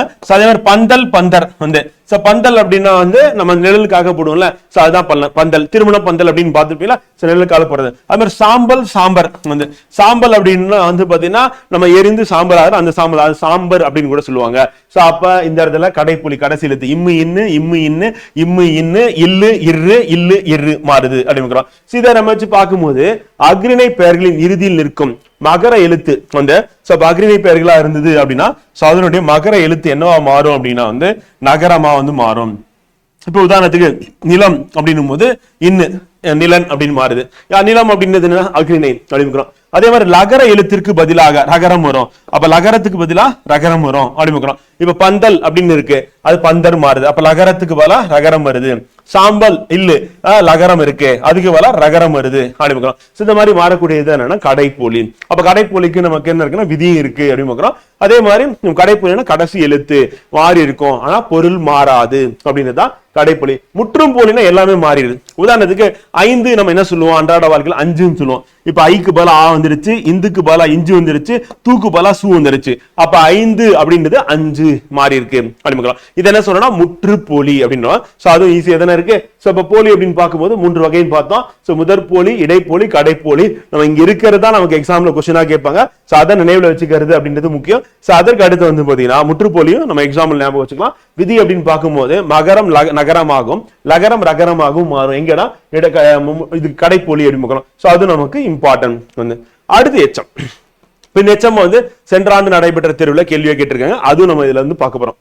பந்தல் பந்தர் வந்து பந்தல் அப்படின்னா வந்து நம்ம நிழலுக்காக போடுவோம்ல, அதுதான் பந்தல். திருமண பந்தல் அப்படின்னு பார்த்துருப்பீங்களா, நிழலுக்காக போடுறது. அது மாதிரி சாம்பல் சாம்பர் வந்து சாம்பல் அப்படின்னா வந்து பாத்தீங்கன்னா நம்ம எரிந்து சாம்பல் ஆகிற அந்த சாம்பல், அது சாம்பர் அப்படின்னு கூட சொல்லுவாங்க. அப்ப இந்த இடத்துல கடைப்புலி கடைசி எழுத்து இம்மு இன்னு இம்மு இன்னு இம்மு இன்னு இல்லு இரு இல்லு இரு மாறுது அப்படின்னு. இதை நம்ம வச்சு பார்க்கும்போது அக்ரிணை பெயர்களின் இறுதியில் நிற்கும் மகர எழுத்து வந்து அக்ரிணை பெயர்களா இருந்தது அப்படின்னா அதனுடைய மகர எழுத்து என்னவா மாறும் அப்படின்னா வந்து நகரமா வந்து மாறும். இப்ப உதாரணத்துக்கு நிலம் அப்படின்னும் போது இன்னு நிலன் அப்படின்னு மாறுது. நிலம் அப்படின்றது அக்ரிணை அப்படின்னு. அதே மாதிரி லகர எழுத்திற்கு பதிலாக ரகரம் வரும். அப்ப லகரத்துக்கு பதிலா ரகரம் வரும் அப்படின்னு. இப்ப பந்தல் அப்படின்னு இருக்கு, அது பந்தர் மாறுது. அப்ப லகரத்துக்கு பதிலா ரகரம் வருது. சாம்பல் இல்லு லகரம் இருக்கு, அதுக்கு பதிலா ரகரம் வருது அப்படின்னு. இந்த மாதிரி மாறக்கூடியது என்னன்னா கடைப்பொலி. அப்ப கடைப்பொலிக்கு நமக்கு என்ன இருக்குன்னா விதி இருக்கு அப்படின்னு. அதே மாதிரி கடைப்பொலினா கடைசி எழுத்து மாறி இருக்கும், ஆனா பொருள் மாறாது அப்படின்னு தான் கடைப்பொலி. முற்றும் போலினா எல்லாமே மாறிடுது. உதாரணத்துக்கு 5 நம்ம என்ன சொல்லுவோம் அன்றாட வாழ்க்கையில் 5ன்னு சொல்லுவோம். இப்ப ஐக்கு பதிலா ஆ வந்துருச்சு, இந்துக்கு பதிலா இஞ்சு வந்துருச்சு, தூக்கு பதிலா சூ வந்துருச்சு. அப்ப 5 அப்படின்றது 5 மாறி இருக்கு அப்படின்னு. இது என்ன சொல்றோம்னா முற்றுப்போலி அப்படின்னா அதுவும் ஈஸியா தானே இருக்கு. இப்ப போலி அப்படின்னு பார்க்கும்போது 3 வகைன்னு பார்த்தோம். முதற் போலி, இடைப்போலி, கடைப்போலி. நம்ம இங்க இருக்கிறதா நமக்கு எக்ஸாம்ல கொஸ்டினா கேட்பாங்க. அதை நினைவுல வச்சுக்கிறது அப்படின்றது முக்கியம். அதற்கு அடுத்து வந்து பாத்தீங்கன்னா முற்றுப்போலியும் நம்ம எக்ஸாம்பிள் ஞாபகம் வச்சுக்கலாம். விதி அப்படின்னு பார்க்கும்போது மகரம் நகரமாகும், லகரம் ரகரமாகவும் மாறும். எங்கடா இது கடைப்போலி அப்படின்னு. அது நமக்கு இம்பார்ட்டன்ட் வந்து. அடுத்து எச்சம். எச்சம் வந்து சென்ற ஆண்டு நடைபெற்ற தேர்வுல கேள்வியை கேட்டிருக்காங்க. அதுவும் நம்ம இதுல இருந்து பார்க்க போறோம்.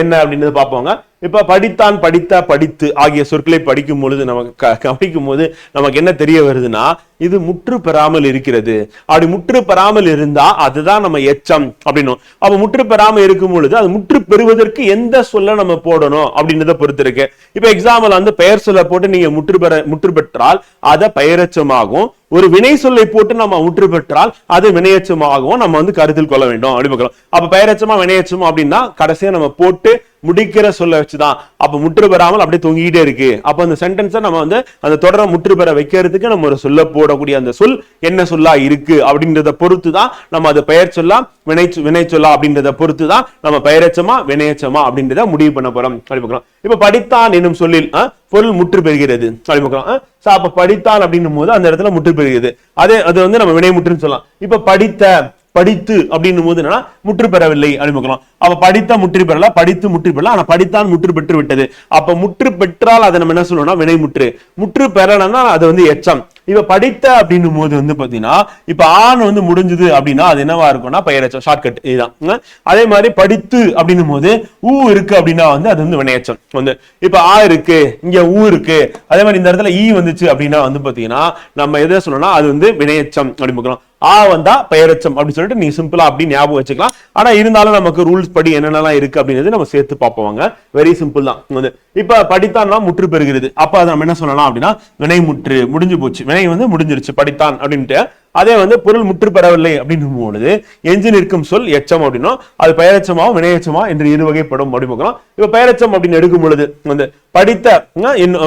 என்ன அப்படின்னு பார்ப்போங்க. இப்ப படித்தான், படித்த, படித்து ஆகிய சொற்களை படிக்கும் பொழுது நமக்கு கவனிக்கும் போது நமக்கு என்ன தெரிய வருதுன்னா இது முற்று பெறாமல் இருக்கிறது. அப்படி முற்று பெறாமல் இருந்தா அதுதான் நம்ம எச்சம் அப்படின்னும். அப்ப முற்று பெறாமல் இருக்கும் பொழுது அது முற்று பெறுவதற்கு எந்த சொல்ல நம்ம போடணும் அப்படின்றத பொறுத்து இருக்கு. இப்ப எக்ஸாம்பிள் வந்து பெயர் சொல்ல போட்டு நீங்க முற்று பெற்றால் அதை பெயரெச்சமாகும். ஒரு வினை சொல்லை போட்டு நம்ம முற்று பெற்றால் அது வினையச்சமாகவும் நம்ம வந்து கருத்தில் கொள்ள வேண்டும் அப்படி. அப்ப பெயரெச்சமா வினையச்சமா அப்படின்னா கடைசியா நம்ம போட்டு முடிக்கிற சொல்ல வச்சுதான். அப்ப முற்று பெறாமல் அப்படியே தொங்கிட்டே இருக்கு. அப்ப அந்த சென்டென்ஸை நம்ம வந்து அந்த தொடரை முற்று பெற வைக்கிறதுக்கு நம்ம ஒரு சொல்ல போடக்கூடிய அந்த சொல் என்ன சொல்லா இருக்கு அப்படின்றத பொறுத்து தான் நம்ம அது பெயர் சொல்லா வினை சொல்லா அப்படின்றத பொறுத்து தான் நம்ம பெயரெச்சமா வினையச்சமா அப்படின்றத முடிவு பண்ண போறோம் அப்படி. இப்ப படித்தான் என்னும் சொல்லில் பொருள் முற்று பெறுகிறது அப்படி. அப்ப படித்தான் அப்படின்னும் போது அந்த இடத்துல முற்று பெறுகிறது. அது வந்து நம்ம வினை முற்றுன்னு சொல்லலாம். இப்ப படித்து அப்படின்னும் போது என்னன்னா முற்று பெறவில்லை அப்படின்னு. அப்ப படித்த முற்று பெறல, படித்து முற்று பெறல, ஆனா படித்தான் முற்று பெற்று விட்டது. அப்ப முற்று பெற்றால் அதை நம்ம என்ன சொல்லணும்னா வினை முற்று. முற்று பெறலன்னா அது வந்து எச்சம். இப்ப படித்த அப்படின்னும் போது வந்து பாத்தீங்கன்னா இப்ப ஆண் வந்து முடிஞ்சது அப்படின்னா அது என்னவா இருக்கும்னா பெயரெச்சம், ஷார்ட்கட் இதுதான். அதே மாதிரி படித்து அப்படின்னும் போது ஊ இருக்கு அப்படின்னா வந்து அது வந்து வினையச்சம் வந்து. இப்ப ஆ இருக்கு, இங்க ஊ இருக்கு, அதே மாதிரி இந்த இடத்துல ஈ வந்துச்சு அப்படின்னா வந்து பாத்தீங்கன்னா நம்ம எதை சொல்லணும்னா அது வந்து வினையச்சம் அப்படின்னு. ஆ வந்தா பெயரெச்சம் அப்படின்னு சொல்லிட்டு நீ சிம்பிளா அப்படி ஞாபகம் வச்சுக்கலாம். ஆனா இருந்தாலும் நமக்கு ரூல்ஸ் படி என்னென்னலாம் இருக்கு அப்படின்றது நம்ம சேர்த்து பார்ப்போங்க. வெரி சிம்பிள் தான். இப்ப படித்தான்னா முற்று பெறுகிறது. அப்ப அதை நம்ம என்ன சொல்லலாம் அப்படின்னா வினை முற்று, முடிஞ்சு போச்சு, வினை வந்து முடிஞ்சிருச்சு படித்தான் அப்படின்ட்டு. அதே வந்து பொருள் முற்று பெறவில்லை அப்படின்னும் பொழுது எஞ்சி நிற்கும் சொல் எச்சம் அப்படின்னா அது பெயரெச்சமா வினையச்சமா என்று இரு வகைப்படும் அப்படின்னு. இப்ப பெயரெச்சம் அப்படின்னு எடுக்கும் பொழுது வந்து படித்த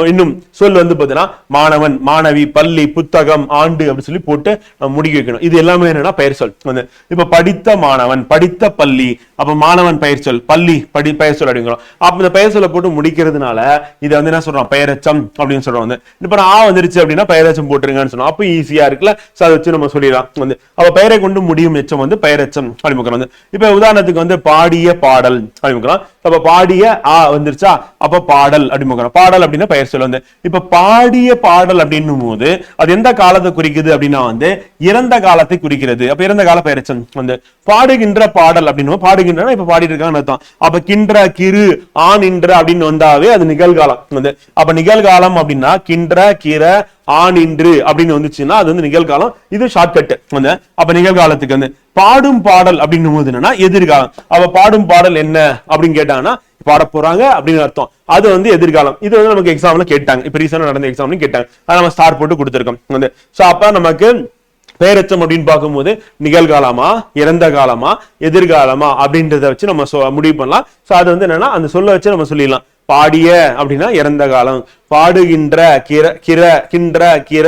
இன்னும் சொல் வந்து பாத்தீங்கன்னா மாணவன், மாணவி, பள்ளி, புத்தகம், ஆண்டு அப்படின்னு சொல்லி போட்டு நம்ம முடிக்க வைக்கணும். இது எல்லாமே என்னன்னா பெயர் சொல் வந்து. இப்ப படித்த மாணவன், படித்த பள்ளி, அப்ப மாணவன் பெயர் சொல், பள்ளி பெயர் சொல் அப்படிங்கிறோம். அப்ப இந்த பெயர் சொல்ல போட்டு முடிக்கிறதுனால இதை வந்து என்ன சொல்றோம், பெயரெச்சம் அப்படின்னு சொல்றோம். வந்து இப்ப நான் ஆ வந்துருச்சு அப்படின்னா பெயரெச்சம் போட்டுருங்கன்னு சொன்னோம். அப்ப ஈஸியா இருக்குல்ல, அதை வச்சு நம்ம சொல்லிடலாம். வந்து அப்ப பெயரை கொண்டு முடியும் எச்சம் வந்து பெயரெச்சம் அப்படிங்கிறோம். வந்து இப்ப உதாரணத்துக்கு வந்து பாடிய பாடல் அப்படிங்கிறோம். அப்ப பாடிய ஆ வந்துருச்சா, அப்ப பாடல் அப்படிங்கிறோம். பாடல் அப்படின்னா பெயர் சொல். வந்து இப்ப பாடிய பாடல் அப்படின்னும் போது அது எந்த காலத்தை குறிக்குது அப்படின்னா வந்து இறந்த காலத்தை குறிக்கிறது. அப்ப இறந்த கால பெயரெச்சம். வந்து பாடுகின்ற பாடல் அப்படின்னு பாடுகின்றன இப்ப பாடிட்டு இருக்காங்கன்னு அர்த்தம். அப்ப கின்ற கிரு ஆன் இன்ற அப்படின்னு வந்தாவே அது நிகழ்காலம். வந்து அப்ப நிகழ்காலம் அப்படின்னா கின்ற கிர ஆன் இன்று அப்படின்னு வந்துச்சுன்னா அது வந்து நிகழ்காலம். இது ஷார்ட்கட். வந்து அப்ப நிகழ்காலத்துக்கு வந்து பாடும் பாடல் அப்படின்னு போது என்னன்னா எதிர்காலம். அப்ப பாடும் பாடல் என்ன அப்படின்னு கேட்டாங்கன்னா பாட போறாங்க அப்படின்னு அர்த்தம். அது வந்து எதிர்காலம். இது வந்து நமக்கு எக்ஸாம்ல கேட்டாங்க. இப்ப ரீசெண்டா நடந்த எக்ஸாம்ல கேட்டாங்க. அதை நம்ம ஸ்டார் போட்டு கொடுத்திருக்கோம். வந்து சோ அப்ப நமக்கு பெயரெச்சம் அப்படின்னு பார்க்கும்போது நிகழ்காலமா, இறந்த காலமா, எதிர்காலமா அப்படின்றத வச்சு நம்ம முடிவு பண்ணலாம். சோ அது வந்து என்னன்னா அந்த சொல்ல வச்சு நம்ம சொல்லிடலாம். பாடிய அப்படின்னா இறந்த காலம், பாடுகின்ற கின்ற கிர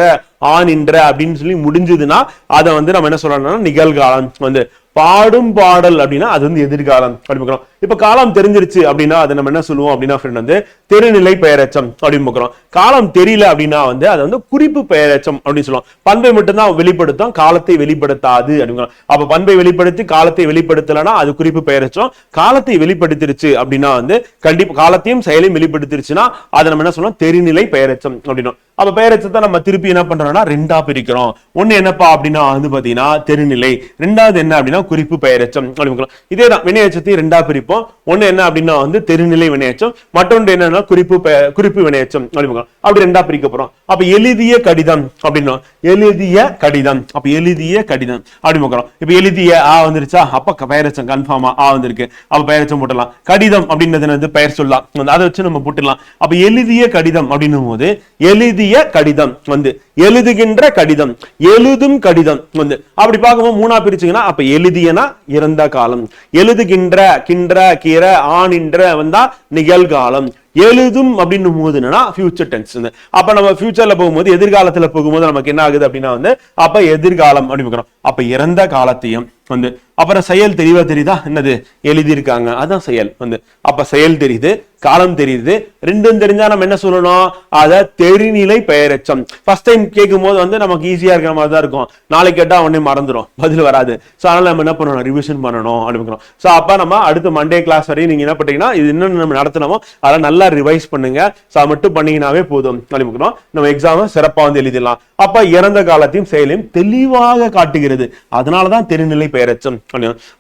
ஆனின்ற அப்படின்னு சொல்லி முடிஞ்சதுன்னா அதை வந்து நம்ம என்ன சொல்லணும்னா நிகழ்காலம். வந்து பாடும் பாடல் அப்படின்னா அது வந்து எதிர்காலம் அப்படின்னு. இப்ப காலம் தெரிஞ்சிருச்சு அப்படின்னா அதை நம்ம என்ன சொல்லுவோம் அப்படின்னா வந்து தெருநிலை பெயரெச்சம் அப்படின்னு பார்க்கிறோம். காலம் தெரியல அப்படின்னா வந்து அதை வந்து குறிப்பு பெயரெச்சம் அப்படின்னு சொல்லுவோம். பண்பை மட்டும்தான் வெளிப்படுத்தும், காலத்தை வெளிப்படுத்தாது அப்படிங்கிறோம். அப்ப பண்பை வெளிப்படுத்தி காலத்தை வெளிப்படுத்தலைன்னா அது குறிப்பு பெயரெச்சம். காலத்தை வெளிப்படுத்திருச்சு அப்படின்னா வந்து கண்டிப்பா காலத்தையும் செயலையும் வெளிப்படுத்திருச்சுன்னா அதை நம்ம என்ன சொல்லுவோம், தெரிநிலை பெயரெச்சம் அப்படின்னா. அப்ப பெயரெச்சத்தை நம்ம திருப்பி என்ன பண்றோம்னா ரெண்டா பிரிக்கிறோம். ஒண்ணு என்னப்பா அப்படின்னா வந்து பாத்தீங்கன்னா தெருநிலை, ரெண்டாவது என்ன அப்படின்னா குறிப்பு பெயரெச்சம் அப்படின்னு. இதேதான் வினையெச்சத்தையும் ரெண்டா பிரிப்போம். ஒண்ணு என்ன அப்படின்னா வந்து தெருநிலை வினையெச்சம், மற்றொன்று என்னன்னா குறிப்பு வினையெச்சம் அப்படின்னு. அப்படி ரெண்டா பிரிக்க போறோம். அப்ப எழுதிய கடிதம் அப்படின்னா எழுதிய கடிதம், அப்ப எழுதிய கடிதம் அப்படி பார்க்கிறோம். இப்ப எழுதிய ஆ வந்துருச்சா, அப்ப பெயரெச்சம் கன்ஃபார்மா ஆ வந்திருக்கு. அப்ப பெயரெச்சம் போட்டலாம். கடிதம் அப்படின்றது பெயர் சொல்லலாம், அதை வச்சு நம்ம போட்டுடலாம். அப்ப எழுதிய கடிதம் அப்படின்னும் போது எழுதிய கடிதம் வந்து எழுதுகின்ற கடிதம், எழுதும் கடிதம் வந்து அப்படி பார்க்கும்போது மூணா பிரிச்சுங்கன்னா அப்ப எழுதியனா இறந்த காலம், எழுதுகின்ற கின்ற கீர ஆனின்ற வந்தா நிகழ்காலம், எழுதும் அப்படின்னு போது என்னன்னா ஃபியூச்சர் டென்ஸ். அப்ப நம்ம ஃபியூச்சர்ல போகும்போது எதிர்காலத்துல போகும்போது நமக்கு என்ன ஆகுது அப்படின்னா வந்து அப்ப எதிர்காலம் அப்படின்னு. அப்ப இறந்த காலத்தையும் வந்து அப்புறம் செயல் தெளிவா தெரியுதா, என்னது எழுதியிருக்காங்க அதான் செயல் வந்து. அப்ப செயல் தெரியுது, காலம் தெரியுது, ரெண்டும் தெரிஞ்சா நம்ம என்ன சொல்லணும், அத தெரிநிலை பெயரெச்சம். ஃபர்ஸ்ட் டைம் கேட்கும் போது வந்து நமக்கு ஈஸியா இருக்கிற மாதிரி தான் இருக்கும். நாளைக்கு கேட்டா உடனே மறந்துடும், பதில் வராது. சோ அதனால நம்ம என்ன பண்ணணும், ரிவிஷன் பண்ணணும் அப்படிங்கிறோம். சோ அப்ப நம்ம அடுத்த மண்டே கிளாஸ் வரையும் நீங்க என்ன பண்றீங்கன்னா இது இன்னும் நம்ம நடத்தணுமோ அதெல்லாம் நல்லா ரிவைஸ் பண்ணுங்க. சோ மட்டும் பண்ணீங்கன்னாவே போதும் அப்படிங்கிறோம். நம்ம எக்ஸாம் சிறப்பா வந்து எழுதிடலாம். அப்ப இறந்த காலத்தையும் செயலையும் தெளிவாக காட்டுகிறது, அதனாலதான் தெரிநிலை பெயரெச்சம்.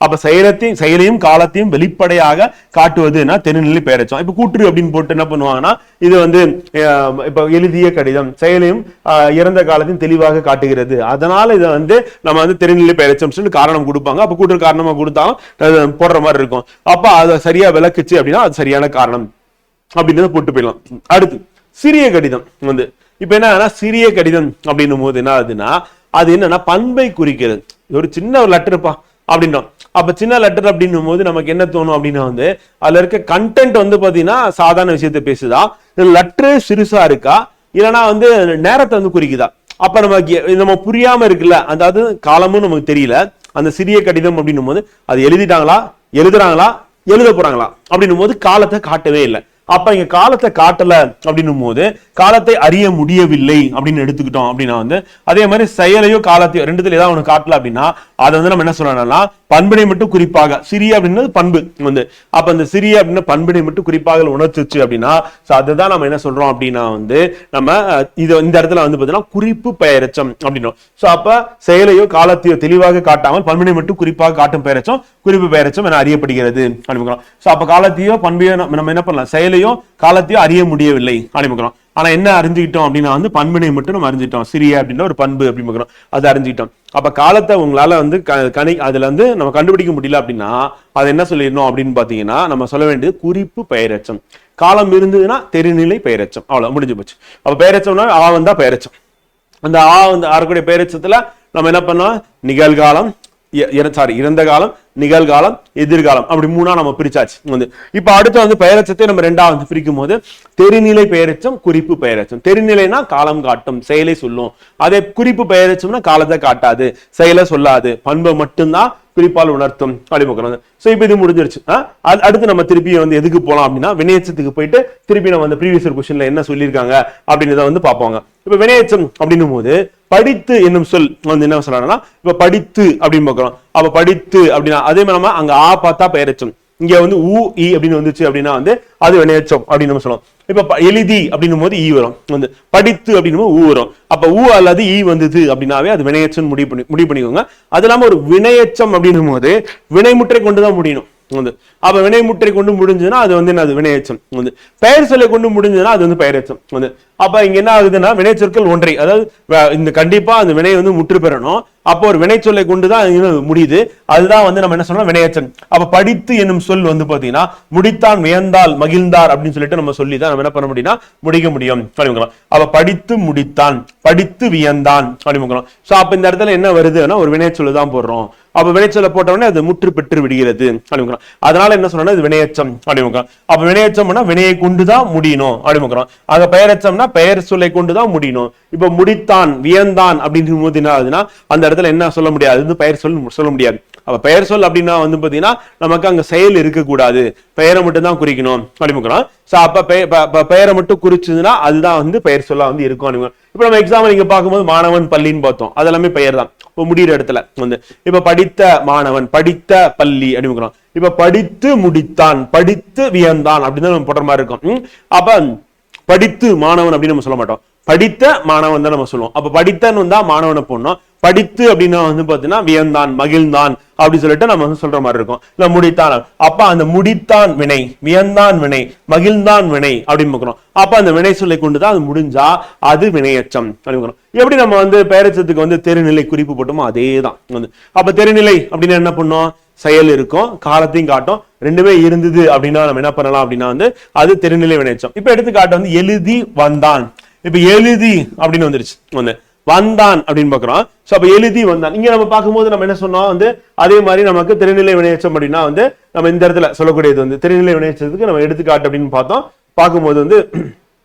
அப்ப செயலையும் காலத்தையும் வெளிப்படையாக காட்டுவதுன்னா தெரிநிலை பெயரெச்சம். இப்ப கூற்று அப்படின்னு போட்டு என்ன பண்ணுவாங்கன்னா இது வந்து இப்ப எழுதிய கடிதம் செயலையும் இறந்த காலத்தையும் தெளிவாக காட்டுகிறது, அதனால இதை வந்து நம்ம வந்து தெரிநிலை பெயரெச்சம் சொல்லி காரணம் கொடுப்பாங்க. அப்ப கூற்று காரணமா கொடுத்தாலும் போடுற மாதிரி இருக்கும். அப்ப அதை சரியா விளக்குச்சு அப்படின்னா அது சரியான காரணம் அப்படின்றத போட்டு போயிடலாம். அடுத்து சிறிய கடிதம் வந்து இப்ப என்ன சிறிய கடிதம் அப்படின்னும் போது என்ன ஆகுதுன்னா அது என்னன்னா பண்பை குறிக்கிறது. ஒரு சின்ன ஒரு லெட்டர்ப்பா அப்படின்றோம். அப்ப சின்ன லெட்டர் அப்படின்னும் போது நமக்கு என்ன தோணும் அப்படின்னா வந்து அதுல இருக்க கண்டென்ட் வந்து பாத்தீங்கன்னா சாதாரண விஷயத்தை பேசுதா, லெட்டர் சிறுசா இருக்கா, இல்லைன்னா வந்து நேரத்தை வந்து குறிக்குதா. அப்ப நம்ம புரியாம இருக்குல்ல, அதாவது காலமும் நமக்கு தெரியல. அந்த சிறிய கடிதம் அப்படின்னும் போது அது எழுதிட்டாங்களா, எழுதுறாங்களா, எழுத போறாங்களா அப்படின்னும் போது காலத்தை காட்டவே இல்லை. அப்ப இங்க காலத்தை காட்டல அப்படின்னும் போது காலத்தை அறிய முடியவில்லை அப்படின்னு எடுத்துக்கிட்டோம் அப்படின்னா வந்து அதே மாதிரி செயலையோ காலத்தையோ ரெண்டுத்துல ஏதாவது ஒண்ணு காட்டல அப்படின்னா அதை வந்து நம்ம என்ன சொல்லணும்னா பண்பினை மட்டும் குறிப்பாக, சிறிய அப்படின்றது பண்பு வந்து, அப்ப அந்த சிறிய அப்படின்னா பண்பினை மட்டும் குறிப்பாக உணர்த்துச்சு அப்படின்னா அதுதான் நம்ம என்ன சொல்றோம் அப்படின்னா வந்து நம்ம இது இந்த இடத்துல வந்து பாத்தீங்கன்னா குறிப்பு பெயரெச்சம் அப்படின்றோம். சோ அப்ப செயலையோ காலத்தையோ தெளிவாக காட்டாமல் பண்பினை மட்டும் குறிப்பாக காட்டும் பெயரெச்சம் குறிப்பு பெயரெச்சம் என அறியப்படுகிறது அப்படிங்கிறோம். சோ அப்ப காலத்தையோ பண்பையோ நம்ம என்ன பண்ணலாம், செயலையோ காலத்தையோ அறிய முடியவில்லை அப்படிங்கிறோம். ஆனா என்ன அறிஞ்சுக்கிட்டோம் அப்படின்னா வந்து பண்பினை மட்டும் நம்ம அறிஞ்சிட்டோம், சிறிய அப்படின்ற ஒரு பண்பு அப்படிங்கிறோம், அது அறிஞ்சுக்கிட்டோம். அப்ப காலத்தை உங்களால வந்து அதுல வந்து நம்ம கண்டுபிடிக்க முடியல அப்படின்னா அது என்ன சொல்லிடணும் அப்படின்னு பாத்தீங்கன்னா நம்ம சொல்ல வேண்டியது குறிப்பு பெயரெச்சம். காலம் இருந்ததுன்னா தெரிநிலை பெயரெச்சம், அவ்வளவு முடிஞ்சு போச்சு. அப்ப பெயரெச்சம்னா ஆ வந்தா பெயரெச்சம். அந்த ஆ வந்து ஆறக்கூடிய பெயரெச்சத்துல நம்ம என்ன பண்ணோம், நிகழ்காலம், இறந்த காலம், நிகழ்காலம், எதிர்காலம், அப்படி மூணா நம்ம பிரிச்சாச்சு. இப்ப அடுத்து வந்து பெயரச்சத்தை நம்ம ரெண்டா வந்து பிரிக்கும் போது தெரிநிலை பெயரச்சம், குறிப்பு பெயரச்சம். தெரிநிலைனா காலம் காட்டும், செயலை சொல்லும். அதே குறிப்பு பெயரச்சம்னா காலத்தை காட்டாது, செயலை சொல்லாது, பண்பை மட்டும்தான் குறிப்பால் உணர்த்தும் அப்படின்னு. சோ இப்ப இது முடிஞ்சிருச்சு. அடுத்து நம்ம திருப்பி வந்து எதுக்கு போலாம் அப்படின்னா வினையச்சத்துக்கு போயிட்டு திருப்பி நம்ம வந்து ப்ரீவியஸ் கொஸ்டின்ல என்ன சொல்லியிருக்காங்க அப்படின்றத வந்து பார்ப்போங்க. இப்ப வினையச்சம் அப்படின்னும் போது படித்து என்னும் சொல் வந்து என்ன சொல்றாங்கன்னா இப்ப படித்து அப்படின்னு பார்க்கிறோம். அப்ப படித்து அப்படின்னா அதே மாதிரி நம்ம அங்க ஆ பார்த்தா பெயரச்சம், இங்க வந்து ஊ இ அப்படின்னு வந்துச்சு அப்படின்னா வந்து அது வினையச்சம் அப்படின்னு நம்ம சொல்லுவோம். இப்ப எழுதி அப்படின்னும் போது ஈ வரும், வந்து படித்து அப்படின்னும் ஊ வரும். அப்ப ஊ அல்லது ஈ வந்தது அப்படின்னாவே அது வினையச்சம் முடிவு பண்ணிக்கோங்க. அது இல்லாம ஒரு வினையச்சம் அப்படின்னும் போது வினைமுற்றை கொண்டுதான் முடியணும். அப்ப வினைமுற்றை கொண்டு முடிஞ்சதுன்னா அது வந்து அது வினையச்சம். பெயர் சொல்லை கொண்டு முடிஞ்சதுன்னா அது வந்து பெயரச்சம். அப்ப இங்க என்ன ஆகுதுன்னா வினைச்சொற்கள் ஒன்றை, அதாவது இந்த கண்டிப்பா அந்த வினை வந்து முற்று பெறணும். அப்போ ஒரு வினை சொல்லை கொண்டுதான் முடியுது. அதுதான் வந்து நம்ம என்ன சொல்றோம் வினையச்சம். அப்ப படித்து என்னும் சொல் வந்து பாத்தீங்கன்னா முடித்தான், வியந்தால், மகிழ்ந்தார் அப்படின்னு சொல்லிட்டு நம்ம சொல்லிதான் நம்ம என்ன பண்ண முடியும்னா முடிக்க முடியும் அப்படிங்கிறோம். அப்ப படித்து முடித்தான், படித்து வியந்தான் அப்படிங்கிறோம். சோ அப்ப இந்த இடத்துல என்ன வருதுன்னா ஒரு வினைச்சொல்லு தான் போடுறோம். அப்ப வினைச்சொல்ல போட்ட உடனே அது முற்று பெற்று விடுகிறது அப்படிங்கிறோம். அதனால என்ன சொல்றோம்னா இது வினையச்சம் அப்படிங்கிறோம். அப்ப வினையச்சம்னா வினையை கொண்டுதான் முடியணும் அப்படிங்கிறோம். ஆக பெயரச்சம்னா பெயர் சொல்லை கொண்டுதான் முடியணும். இப்ப முடித்தான், வியந்தான் அப்படின்னு போது என்ன ஆகுதுன்னா அந்த இடத்துல என்ன சொல்ல முடியாது, பெயர் சொல்ல முடியாது. அப்ப பெயர் சொல் அப்படின்னா வந்து பாத்தீங்கன்னா நமக்கு அங்க செயல் இருக்கக்கூடாது, பெயரை மட்டும் தான் குறிக்கணும் அப்படிங்கிறோம். சோ அப்ப பெயரை மட்டும் குறிச்சதுன்னா அதுதான் வந்து பெயர் சொல்லா வந்து இருக்கும். இப்ப நம்ம எக்ஸாம்பிள் இங்க பார்க்கும்போது மாணவன் பள்ளின்னு பார்த்தோம், அது எல்லாமே பெயர் தான். இப்ப முடிகிற இடத்துல வந்து இப்ப படித்த மாணவன், படித்த பள்ளி அப்படிங்கிறோம். இப்ப படித்து முடித்தான், படித்து வியந்தான் அப்படின்னு நம்ம போடுற மாதிரி இருக்கும். அப்ப படித்து மாணவன் அப்படின்னு நம்ம சொல்ல மாட்டோம், படித்த மாணவன் தான் நம்ம சொல்லுவோம். அப்ப படித்தன்னு வந்தா மாணவனை போடணும், படித்து அப்படின்னா வந்து பாத்தீங்கன்னா வியந்தான், மகிழ்ந்தான் அப்படி சொல்லிட்டு நம்ம வந்து சொல்ற மாதிரி இருக்கும். இல்ல முடித்தான், அப்ப அந்த முடித்தான் வினை, வியந்தான் வினை, மகிழ்ந்தான் வினை அப்படின்னு பார்க்கிறோம். அப்ப அந்த வினை சொல்லை கொண்டுதான் அது முடிஞ்சா அது வினையச்சம் அப்படிங்கிறோம். எப்படி நம்ம வந்து பெயரச்சத்துக்கு வந்து தெரிநிலை குறிப்பு போட்டோமோ அதே தான் வந்து. அப்ப தெரிநிலை அப்படின்னு என்ன பண்ணோம், செயல் இருக்கும், காலத்தையும் காட்டும், ரெண்டுமே இருந்தது அப்படின்னா நம்ம என்ன பண்ணலாம் அப்படின்னா வந்து அது தெரிநிலை வினையச்சம். இப்ப எடுத்துக்காட்டு வந்து எழுதி வந்தான். இப்ப எழுதி அப்படின்னு வந்துருச்சு, வந்து வந்தான் அப்படின்னு பாக்குறோம். சோ அப்ப எழுதி வந்தான் இங்க நம்ம பார்க்கும்போது நம்ம என்ன சொன்னோம் வந்து அதே மாதிரி நமக்கு தெரிநிலை வினையச்சம் அப்படின்னா வந்து நம்ம இந்த இடத்துல சொல்லக்கூடியது வந்து தெரிநிலை வினையச்சத்துக்கு நம்ம எடுத்துக்காட்டு அப்படின்னு பார்த்தோம். பார்க்கும்போது வந்து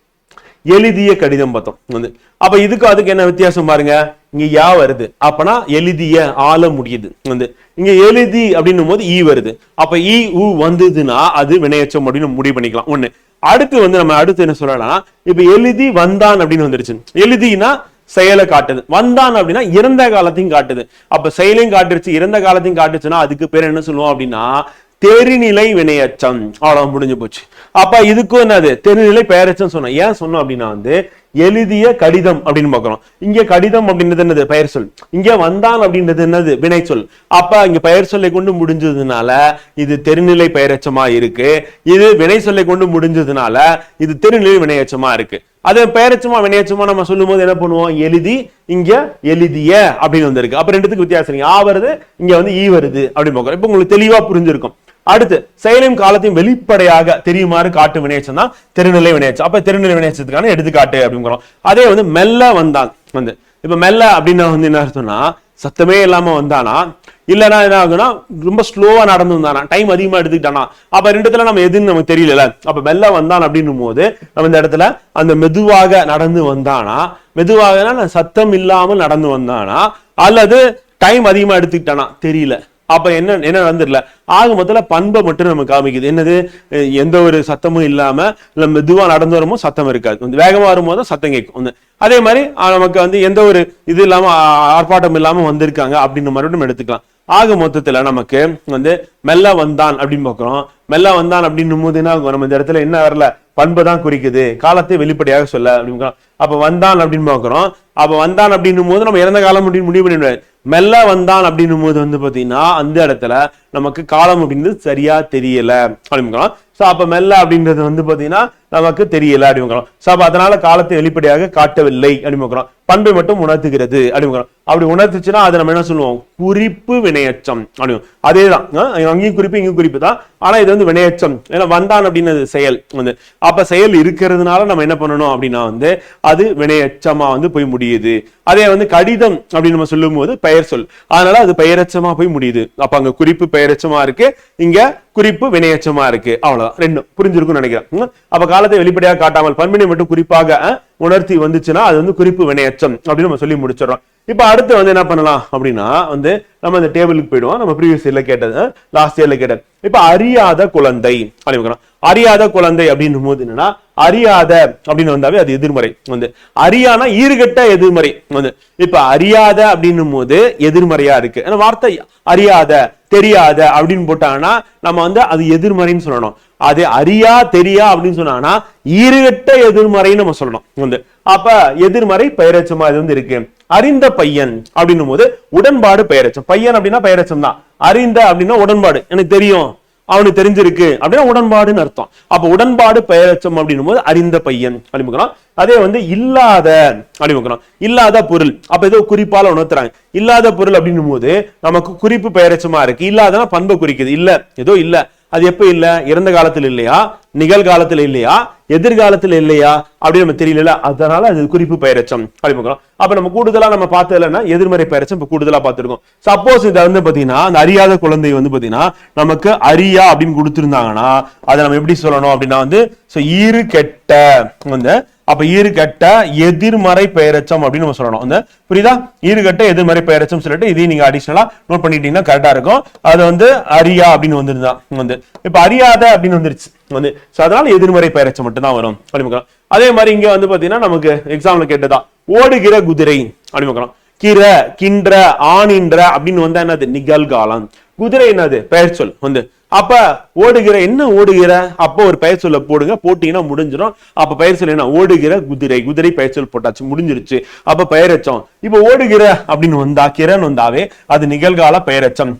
எழுதிய கடிதம் பார்த்தோம் வந்து. அப்ப இதுக்கு அதுக்கு என்ன வித்தியாசம் பாருங்க, இங்க யா வருது, அப்பனா எழுதிய ஆள முடியுது வந்து. இங்க எழுதி அப்படின்னும் போது ஈ வருது, அப்ப ஈ ஊ வந்ததுன்னா அது வினையச்சம் அப்படின்னு முடிவு பண்ணிக்கலாம் ஒண்ணு. அடுத்து வந்து நம்ம அடுத்து என்ன சொல்லலாம், இப்ப எழுதி வந்தான் அப்படின்னு வந்துருச்சு. எழுதினா செயலை காட்டுது, வந்தான் அப்படின்னா இறந்த காலத்தையும் காட்டுது. அப்ப செயலையும் காட்டுருச்சு, இறந்த காலத்தையும் காட்டுச்சுன்னா அதுக்கு பேர் என்ன சொல்லுவோம் அப்படின்னா தெரிநிலை வினையச்சம். அவ்வளவு முடிஞ்சு போச்சு. அப்ப இதுக்கும் என்னது தெரிநிலை பெயரச்சம் சொன்னோம். ஏன் சொன்னோம் அப்படின்னா வந்து எழுதிய கடிதம் அப்படின்னு பாக்குறோம். இங்க கடிதம் அப்படின்றது என்னது பெயர் சொல், இங்க வந்தான் அப்படின்றது என்னது வினை சொல். அப்ப இங்க பெயர் சொல்லை கொண்டு முடிஞ்சதுனால இது தெரிநிலை பெயரச்சமா இருக்கு, இது வினை சொல்லை கொண்டு முடிஞ்சதுனால இது தெரிநிலை வினையச்சமா இருக்கு. அதே பெயரச்சமா வினையச்சமா நம்ம சொல்லும் போது என்ன பண்ணுவோம், எழுதி இங்க எழுதிய அப்படின்னு வந்திருக்கு. அப்ப ரெண்டுத்துக்கு வித்தியாசம், ஆ வருது இங்க வந்து ஈ வருது அப்படின்னு பாக்குறோம். இப்ப உங்களுக்கு தெளிவா புரிஞ்சிருக்கும். அடுத்து செயலையும் காலத்தையும் வெளிப்படையாக தெரியுமாறு காட்டு வினையச்சம் தான் தெரிநிலை வினையச்சம். அப்ப தெரிநிலை வினையச்சத்துக்கான எடுத்துக்காட்டு அப்படிங்கிறோம். அதே வந்து மெல்ல வந்தான் வந்து, இப்ப மெல்ல அப்படின்னா வந்து என்ன அர்த்தம்னா சத்தமே இல்லாம வந்தானா, இல்லைன்னா என்ன ஆகுனா ரொம்ப ஸ்லோவா நடந்து வந்தானா, டைம் அதிகமா எடுத்துக்கிட்டானா. அப்ப ரெண்டுத்துல நம்ம எதுன்னு நமக்கு தெரியல. அப்ப மெல்ல வந்தான் அப்படின்னும் போது நம்ம இந்த இடத்துல அந்த மெதுவாக நடந்து வந்தானா, மெதுவாக சத்தம் இல்லாமல் நடந்து வந்தானா, அல்லது டைம் அதிகமா எடுத்துக்கிட்டானா தெரியல. அப்ப என்ன நடந்துடல. ஆக மொத்தத்துல பண்பை மட்டும் நம்ம காமிக்குது, என்னது எந்த ஒரு சத்தமும் இல்லாம இல்ல மெதுவா நடந்து வரும்போது சத்தம் இருக்காது, வேகமா வரும்போது சத்தம் கேட்கும். அதே மாதிரி நமக்கு வந்து எந்த ஒரு இது இல்லாம ஆர்ப்பாட்டம் இல்லாம வந்திருக்காங்க அப்படின்னு மறுபடியும் எடுத்துக்கலாம். ஆக மொத்தத்துல நமக்கு வந்து மெல்ல வந்தான் அப்படின்னு பாக்குறோம். மெல்ல வந்தான் அப்படின்னும் போது என்ன ஆகும், நம்ம இந்த இடத்துல என்ன வரல, பண்பை தான் குறிக்குது, காலத்தை வெளிப்படையாக சொல்ல அப்படின்னு. அப்ப வந்தான் அப்படின்னு பாக்குறோம். அப்ப வந்தான் அப்படின்னும் போது நம்ம இறந்த காலம் அப்படின்னு முடிவு பண்ணிடுவாரு. மெல்ல வந்தான் அப்படின்னும் போது வந்து பாத்தீங்கன்னா அந்த இடத்துல நமக்கு காலம் அப்படின்றது சரியா தெரியல அப்படிங்கிறோம். சோ அப்ப மெல்ல அப்படின்றது வந்து பாத்தீங்கன்னா நமக்கு தெரியல அப்படிங்கிறோம். சோ அப்ப அதனால காலத்தை வெளிப்படையாக காட்டவில்லை அப்படிங்கிறோம், பண்பை மட்டும் உணர்த்துகிறது அப்படிங்கிறோம். அப்படி உணர்த்துச்சுன்னா அதை நம்ம என்ன சொல்லுவோம், குறிப்பு வினையச்சம் அப்படிங்க. அதேதான் அங்கேயும் குறிப்பு இங்கேயும் குறிப்பு தான், ஆனா இது வந்து வினையச்சம். ஏன்னா வந்தான் அப்படின்றது செயல் வந்து. அப்ப செயல் இருக்கிறதுனால நம்ம என்ன பண்ணணும் அப்படின்னா வந்து அது வினையச்சமா வந்து போய் முடியுது. அதே வந்து கடிதம் அப்படின்னு நம்ம சொல்லும் போது பெயர் சொல், அதனால அது பெயரச்சமா போய் முடியுது. அப்ப அங்க குறிப்பு பெயரச்சமா இருக்கு, இங்க குறிப்பு வினையச்சமா இருக்கு. அவ்வளவுதான், ரெண்டும் புரிஞ்சிருக்கும்னு நினைக்கிறேன். அப்ப காலத்தை வெளிப்படையாக காட்டாமல் பண்பினை மட்டும் குறிப்பாக உணர்த்தி வந்துச்சுன்னா அது வந்து குறிப்பு வினையச்சம் அப்படின்னு நம்ம சொல்லி முடிச்சிடறோம். இப்ப அடுத்து வந்து என்ன பண்ணலாம் அப்படின்னா வந்து நம்ம இந்த டேபிளுக்கு போயிடுவோம். நம்ம ப்ரீவியஸ் இயர்ல கேட்டது, லாஸ்ட் இயர்ல கேட்டது. இப்ப அறியாத குழந்தை அப்படின்னு, அறியாத குழந்தை அப்படின்னு போது என்னன்னா அறியாத அப்படின்னு வந்தாவே அது எதிர்மறை வந்து, அறியானா ஈறுகட்ட எதிர்மறை வந்து. இப்ப அறியாத அப்படின்னும் போது எதிர்மறையா இருக்கு. ஏன்னா வார்த்தை அறியாத தெரியாத அப்படின்னு போட்டாங்கன்னா நம்ம வந்து அது எதிர்மறைன்னு சொல்லணும். அது அறியா தெரியா அப்படின்னு சொன்னா ஈறுகட்ட எதிர்மறைன்னு நம்ம சொல்லணும் வந்து. அப்ப எதிர்மறை பெயரச்சமா இது வந்து இருக்கு. அறிந்த பையன் அப்படின்னும் போது உடன்பாடு பெயரச்சம். பையன் அப்படின்னா பெயரச்சம் தான், அறிந்த அப்படின்னா உடன்பாடு, எனக்கு தெரியும் அவனுக்கு தெரிஞ்சிருக்கு அப்படின்னா உடன்பாடுன்னு அர்த்தம். அப்ப உடன்பாடு பெயரச்சம் அப்படின்னும் போது அறிந்த பையன் அப்படிங்கிறோம். அதே வந்து இல்லாத அப்படிங்கிறோம், இல்லாத பொருள். அப்ப ஏதோ குறிப்பால உணர்த்துறாங்க. இல்லாத பொருள் அப்படின்னும் போது நமக்கு குறிப்பு பெயரச்சமா இருக்கு. இல்லாதனா பண்பை குறிக்குது, இல்ல ஏதோ இல்ல. அது எப்ப இல்ல? இறந்த காலத்துல இல்லையா, நிகழ்காலத்துல இல்லையா, எதிர்காலத்துல இல்லையா அப்படின்னு நம்ம தெரியல, அதனால அது குறிப்பு பெயரச்சம் அப்படிங்கிறோம். அப்ப நம்ம கூடுதலா நம்ம பார்த்ததுலன்னா எதிர்மறை பெயரச்சம் இப்ப கூடுதலா பார்த்திருக்கோம். சப்போஸ் இதை வந்து பாத்தீங்கன்னா அந்த அறியாத குழந்தை வந்து பாத்தீங்கன்னா நமக்கு அறியா அப்படின்னு கொடுத்திருந்தாங்கன்னா அதை நம்ம எப்படி சொல்லணும் அப்படின்னா வந்து ஈறு கெட்ட வந்து, அப்ப ஈறுகட்ட எதிர்மறை பெயரச்சம் அப்படின்னு நம்ம சொல்லணும் வந்து. புரியுதா? ஈறுகட்ட எதிர்மறை பெயரச்சம் சொல்லிட்டு இதையும் நீங்க அடிஷனலா நோட் பண்ணிட்டீங்கன்னா கரெக்டா இருக்கும். அது வந்து அறியா அப்படின்னு வந்துருந்தா வந்து, இப்ப அறியாத அப்படின்னு வந்துருச்சு வந்து, அதனால எதிர்மறை பெயரச்சம் மட்டும் தான் வரும் அப்படின்னு. அதே மாதிரி இங்க வந்து பாத்தீங்கன்னா நமக்கு எக்ஸாம்ல கேட்டதா ஓடுகிற குதிரை அப்படின்னு, கிர கின்ற ஆணின்ற அப்படின்னு வந்தா என்னது நிகழ்காலம், குதிரை என்னது பெயர் சொல் வந்து. அப்ப ஓடுகிற என்ன ஓடுகிற, அப்போ ஒரு பெயர் சொல்ல போடுங்க, போட்டீங்கன்னா முடிஞ்சிடும். அப்ப பெயர் சொல் என்ன ஓடுகிற குதிரை, குதிரை பெயர் சொல் போட்டாச்சு முடிஞ்சிருச்சு. அப்ப பெயரச்சம். இப்ப ஓடுகிற அப்படின்னு வந்தா கிரன் வந்தாவே அது நிகழ்கால பெயரச்சம்.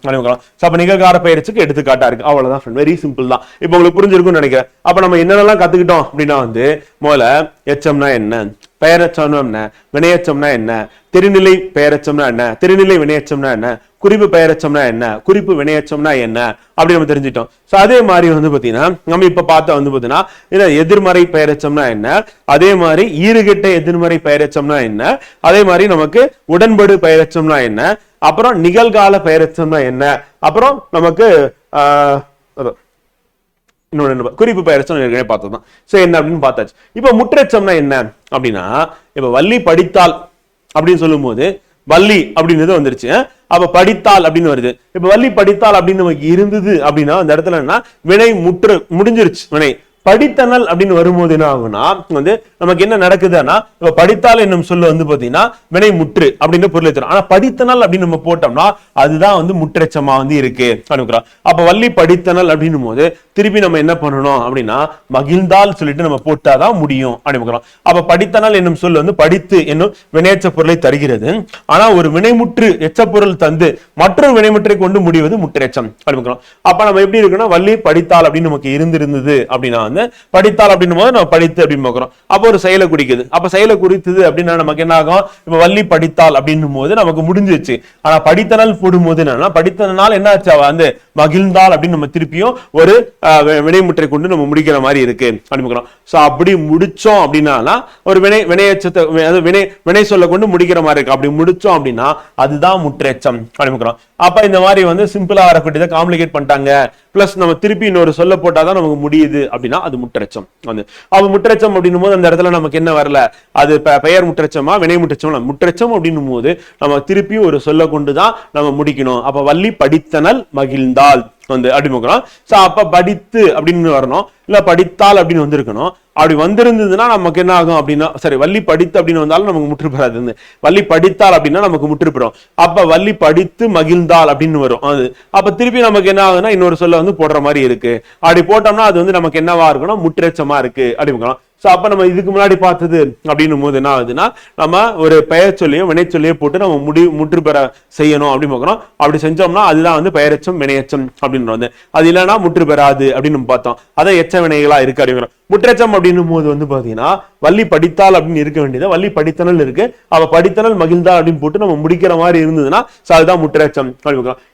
அப்ப நிகழ்கால பெயரச்சுக்கு எடுத்துக்காட்டா இருக்கு. அவ்வளவுதான், வெரி சிம்பிள் தான். இப்ப உங்களுக்கு புரிஞ்சிருக்கும்னு நினைக்கிறேன். அப்ப நம்ம என்னென்னலாம் கத்துக்கிட்டோம் அப்படின்னா வந்து முதல்ல எச்சம்னா என்ன, பெயரச்சம்னா என்ன, வினையச்சம்னா என்ன, தெரிநிலை பெயரச்சம்னா என்ன, தெரிநிலை வினையச்சம்னா என்ன, குறிப்பு பெயரச்சம்னா என்ன, குறிப்பு வினையச்சம்னா என்ன அப்படி நம்ம தெரிஞ்சிட்டோம். அதே மாதிரி வந்து பாத்தீங்கன்னா நம்ம இப்ப பார்த்தா வந்து பாத்தீங்கன்னா எதிர்மறை பெயரச்சம்னா என்ன, அதே மாதிரி ஈறுகெட்ட எதிர்மறை பெயரச்சம்னா என்ன, அதே மாதிரி நமக்கு உடன்படு பெயரச்சம்னா என்ன, அப்புறம் நிகழ்கால பெயரச்சம்னா என்ன, அப்புறம் நமக்கு குறிப்பு பெயரச்சம் ஏற்கனவே பார்த்ததுதான். சோ என்ன அப்படின்னு பார்த்தாச்சு. இப்ப முற்றச்சம்னா என்ன அப்படின்னா, இப்ப வள்ளி படித்தால் அப்படின்னு சொல்லும் போது வள்ளி அப்படின்னு வந்துருச்சு. அப்ப படித்தால் அப்படின்னு வருது. இப்ப வள்ளி படித்தால் அப்படின்னு நமக்கு இருந்தது அப்படின்னா அந்த இடத்துல என்ன வினை முற்று முடிஞ்சிருச்சு. வினை படித்தனல் அப்படின்னு வரும்போது என்ன ஆகும்னா வந்து நமக்கு என்ன நடக்குதுன்னா, இப்ப படித்தால் என்னும் சொல்ல வந்து பாத்தீங்கன்னா வினை முற்று அப்படின்னு பொருள் தரும். ஆனா படித்தனல் அப்படின்னு நம்ம போட்டோம்னா அதுதான் வந்து முற்றச்சமா வந்து இருக்கு அப்படிங்கிறோம். அப்ப வள்ளி படித்தனல் அப்படின்னும் போது திருப்பி நம்ம என்ன பண்ணணும் அப்படின்னா மகிழ்ந்தால் சொல்லிட்டு நம்ம போட்டாதான் முடியும் அப்படிங்கிறோம். அப்ப படித்தனல் என்னும் சொல் வந்து படித்து என்னும் வினையச்ச பொருளை தருகிறது. ஆனா ஒரு வினைமுற்று எச்ச பொருள் தந்து மற்றொரு வினைமுற்றை கொண்டு முடிவது முற்றச்சம் அப்படிங்கிறோம். அப்ப நம்ம எப்படி இருக்குன்னா வள்ளி படித்தால் அப்படின்னு நமக்கு இருந்திருந்தது அப்படின்னா படித்தால் அப்படின்னும் போது நம்ம படித்து அப்படின்னு பார்க்கிறோம். அப்போ ஒரு செயலை குறிக்குது. அப்ப செயலை குறித்தது அப்படின்னா நமக்கு என்ன ஆகும், இப்ப வள்ளி படித்தால் அப்படின்னும் போது நமக்கு முடிஞ்சிருச்சு. ஆனா படித்தனல் போடும்போது என்னன்னா படித்தனால் என்ன ஆச்சு, வந்து மகிழ்ந்தால் அப்படின்னு நம்ம திருப்பியும் ஒரு வினைமுற்றை கொண்டு நம்ம முடிக்கிற மாதிரி இருக்கு அப்படிங்கிறோம். சோ அப்படி முடிச்சோம் அப்படின்னா ஒரு வினையச்சத்தை வினை சொல்ல கொண்டு முடிக்கிற மாதிரி இருக்கு. அப்படி முடிச்சோம் அப்படின்னா அதுதான் முற்றச்சம் அப்படிங்கிறோம். அப்ப இந்த மாதிரி வந்து சிம்பிளா வரக்கூடியதை காம்ப்ளிகேட் பண்ணிட்டாங்க, பிளஸ் நம்ம திருப்பி இன்னொரு சொல்ல போட்டாதான் நமக்கு முடியுது அப்படின்னா அது முற்றச்சம் வந்து. அப்ப முற்றச்சம் அப்படின்னும் போது அந்த இடத்துல நமக்கு என்ன வரல, அது பெயர் முற்றச்சமா வினை முற்றச்சமா, முற்றச்சம் அப்படின்னும் போது நம்ம திருப்பி ஒரு சொல்ல கொண்டுதான் நம்ம முடிக்கணும். அப்ப வள்ளி படித்தனல் மகிழ்ந்தால் வந்து அப்படிங்கிறோம். சோ அப்ப படித்து அப்படின்னு வரணும், இல்ல படித்தால் அப்படின்னு வந்திருக்கணும். அப்படி வந்திருந்ததுன்னா நமக்கு என்ன ஆகும் அப்படின்னா, சரி வள்ளி படித்து அப்படின்னு வந்தாலும் நமக்கு முற்று பெறாது. வள்ளி படித்தால் அப்படின்னா நமக்கு முற்று பெறும். அப்ப வள்ளி படித்து மகிழ்ந்தால் அப்படின்னு வரும். அது அப்ப திருப்பி நமக்கு என்ன ஆகுதுன்னா இன்னொரு சொல்ல வந்து போடுற மாதிரி இருக்கு. அப்படி போட்டோம்னா அது வந்து நமக்கு என்னவா இருக்கணும், முற்றச்சமா இருக்கு அப்படிங்கிறோம். அப்ப நம்ம இதுக்கு முன்னாடி பார்த்தது அப்படின்னும் போது என்ன ஆகுதுன்னா நம்ம ஒரு பெயர் சொல்லியோ வினை சொல்லியோ போட்டு நம்ம முற்று பெற செய்யணும் அப்படின்னு பார்க்கிறோம். அப்படி செஞ்சோம்னா அதுதான் வந்து பெயரச்சம் வினையச்சம் அப்படின்னு வந்து, அது இல்லைன்னா முற்று பெறாது அப்படின்னு நம்ம பார்த்தோம். அதை எச்ச வினைகளா இருக்கு அப்படிங்கிறோம். முற்றச்சம் அப்படின்னும் போது வந்து பாத்தீங்கன்னா வள்ளி படித்தால் அப்படின்னு இருக்க வேண்டியது வள்ளி படித்தனல் இருக்கு, அவ படித்தனல் மகிழ்ந்தாள் அப்படின்னு போட்டு நம்ம முடிக்கிற மாதிரி இருந்ததுன்னா அதுதான் முற்றச்சம்.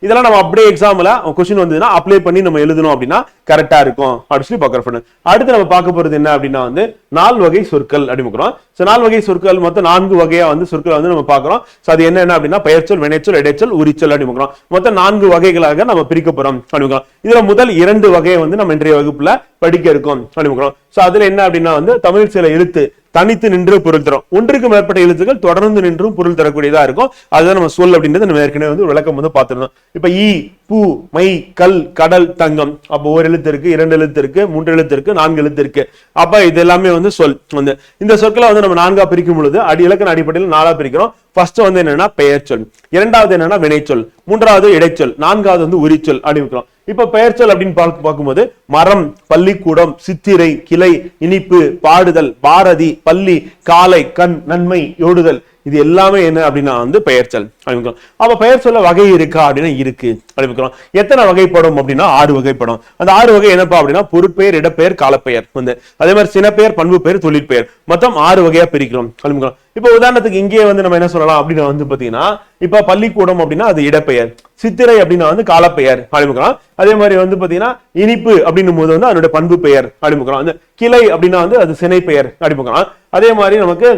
இதெல்லாம் நம்ம அப்படியே எக்ஸாம்ல கொஸ்டின் வந்ததுன்னா அப்ளை பண்ணி நம்ம எழுதணும் அப்படின்னா கரெக்டா இருக்கும் அப்படின்னு சொல்லி பாக்குறோம். அடுத்து நம்ம பார்க்க போறது என்ன அப்படின்னா வந்து 4 வகை சொற்கள் அப்படிங்கிறோம். 4 வகை சொற்கள் மொத்தம் 4 வகையா வந்து சொற்கள் வந்து நம்ம பாக்குறோம். அது என்ன அப்படின்னா பெயர்ச்சொல், வினைச்சொல், இடைச்சொல், உரிச்சொல் அப்படிங்கிறோம். மொத்தம் 4 வகைகளாக நம்ம பிரிக்க போறோம் அப்படிங்கிறோம். இதுல முதல் 2 வகையை வந்து நம்ம இன்றைய வகுப்புல படிக்க இருக்கோம் அப்படிங்கிறோம். அதுல என்ன அப்படின்னா வந்து தமிழ் சில எழுத்து தனித்து நின்று பொருள் தரும், ஒன்றுக்கு மேற்பட்ட எழுத்துக்கள் தொடர்ந்து நின்றும் பொருள் தரக்கூடியதா இருக்கும். அதுதான் நம்ம சொல் அப்படின்றது நம்ம ஏற்கனவே வந்து விளக்கம் வந்து பார்த்திருந்தோம். இப்ப ஈ, பூ, மை, கல், கடல், தங்கம், அப்போ 1 எழுத்து இருக்கு, 2 எழுத்து இருக்கு, 3 எழுத்து இருக்கு, 4 எழுத்து இருக்கு. அப்ப இது எல்லாமே வந்து சொல். வந்து இந்த சொற்களை வந்து நம்ம 4ஆ பிரிக்கும் பொழுது இலக்கண அடிப்படையில் 4ஆ பிரிக்கிறோம். ஃபர்ஸ்ட் வந்து என்னன்னா பெயர் சொல், இரண்டாவது என்னன்னா வினைச்சொல், மூன்றாவது இடைச்சொல், நான்காவது வந்து உரிச்சொல் அப்படிங்கிறோம். இப்ப பெயர்ச்சொல் அப்படின்னு பார்க்கும்போது மரம், பள்ளிக்கூடம், சித்திரை, கிளை, இனிப்பு, பாடுதல், பாரதி, பள்ளி, காலை, கண், நன்மை, யோடுதல், இது எல்லாமே என்ன அப்படின்னா வந்து பெயர்ச்சொல் அப்படிங்கிறோம். அப்ப பெயர் சொல்ல வகை இருக்கா அப்படின்னா இருக்கு அப்படிங்கிறோம். எத்தனை வகைப்படும் அப்படின்னா 6 வகைப்படும். அந்த 6 வகை என்னப்பா அப்படின்னா பொருட்பெயர், இடப்பெயர், காலப்பெயர், வந்து அதே மாதிரி சினப்பெயர், பண்பு பெயர், தொழிற்பெயர், மொத்தம் 6 வகையா பிரிக்கிறோம் அப்படிங்கிறோம். இப்ப உதாரணத்துக்கு இங்கே வந்து நம்ம என்ன சொல்லலாம் அப்படின்னா வந்து பாத்தீங்கன்னா இப்ப பள்ளிக்கூடம் அப்படின்னா அது இடப்பெயர், சித்திரை அப்படின்னா வந்து காலப்பெயர் அப்படிங்கிறோம். அதே மாதிரி வந்து பாத்தீங்கன்னா இனிப்பு அப்படின்னும் போது வந்து அதனுடைய பண்பு பெயர் அப்படிங்கிறோம். அந்த கிளை அப்படின்னா வந்து அது சினை பெயர் அப்படிங்கிறோம். அதே மாதிரி நமக்கு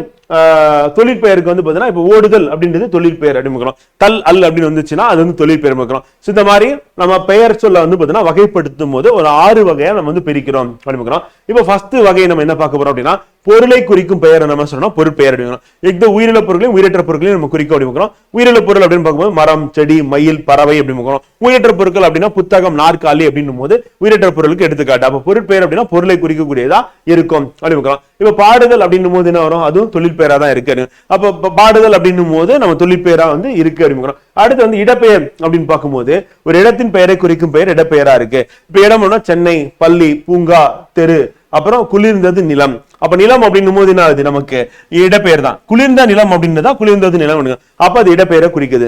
தொழிற்பெயருக்கு வந்து பாத்தீங்கன்னா இப்ப ஓடுதல் அப்படின்றது தொழிற்பெயர் அப்படிங்கிறோம். தல் அல் அப்படின்னு வந்துச்சுன்னா அது வந்து தொழிற்பெயர் இருக்கிறோம். இந்த மாதிரி நம்ம பெயர் சொல்ல வந்து பாத்தீங்கன்னா வகைப்படுத்தும் போது ஒரு 6 வகையா நம்ம வந்து பிரிக்கிறோம் அப்படிங்கிறோம். இப்ப ஃபர்ஸ்ட் வகையை நம்ம என்ன பார்க்க போறோம் அப்படின்னா பொருளை குறிக்கும் பெயரை நம்ம சொல்லணும் பொருட்பெயர் அப்படிங்கிறோம். உயிரிழ பொருட்களையும் உயிரற்ற பொருட்களையும் நம்ம குறிக்கும் அப்படிங்கிறோம். உயிரிழ பொருள் அப்படின்னு பார்க்கும்போது மரம், செடி, மயில், பறவை அப்படிங்கிறோம். உயிரற்ற பொருட்கள் அப்படின்னா புத்தகம், நாற்காலி அப்படின்னும் போது உயிரற்ற பொருளுக்கு எடுத்துக்காட்டு. அப்ப பொருட்பெயர் அப்படின்னா பொருளை குறிக்கக்கூடியதா இருக்கும் அப்படிங்கிறோம். இப்ப பாடுதல் அப்படின்னும் போது என்ன வரும், அதுவும் தொழிற்பெயரா தான் இருக்கு. அப்ப பாடுதல் அப்படின்னும் போது நம்ம தொழிற்பெயரா வந்து இருக்கு அப்படிங்கிறோம். அடுத்து வந்து இடப்பெயர் அப்படின்னு பார்க்கும்போது ஒரு இடத்தின் பெயரை குறிக்கும் பெயர் இடப்பெயரா இருக்கு. இப்ப இடம்னா சென்னை, பள்ளி, பூங்கா, தெரு, அப்புறம் குளிர்ந்தது நிலம். அப்ப நிலம் அப்படின்னும் போது என்ன ஆகுது, நமக்கு இடப்பெயர் தான். குளிர்ந்த நிலம் அப்படின்றதா குளிர்ந்தது நிலம். அப்ப அது இடப்பெயரை குறிக்குது.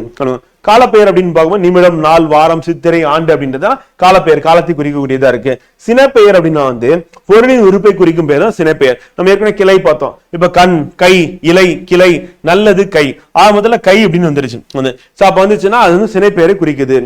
காலப்பெயர் அப்படின்னு பார்க்கும்போது நிமிடம், நாள், வாரம், சித்திரை, ஆண்டு அப்படின்றதா காலப்பெயர், காலத்தை குறிக்கக்கூடியதா இருக்கு. சினப்பெயர் அப்படின்னா வந்து பொருளின் உறுப்பை குறிக்கும் பெயர் தான் சினப்பெயர். நம்ம ஏற்கனவே கிளை பார்த்தோம். இப்ப கண், கை, இலை, கிளை, நல்லது, கை, முதல்ல கை அப்படின்னு வந்துருச்சு. அப்ப வந்துச்சுன்னா அது வந்து சினைப்பெயரை குறிக்குது.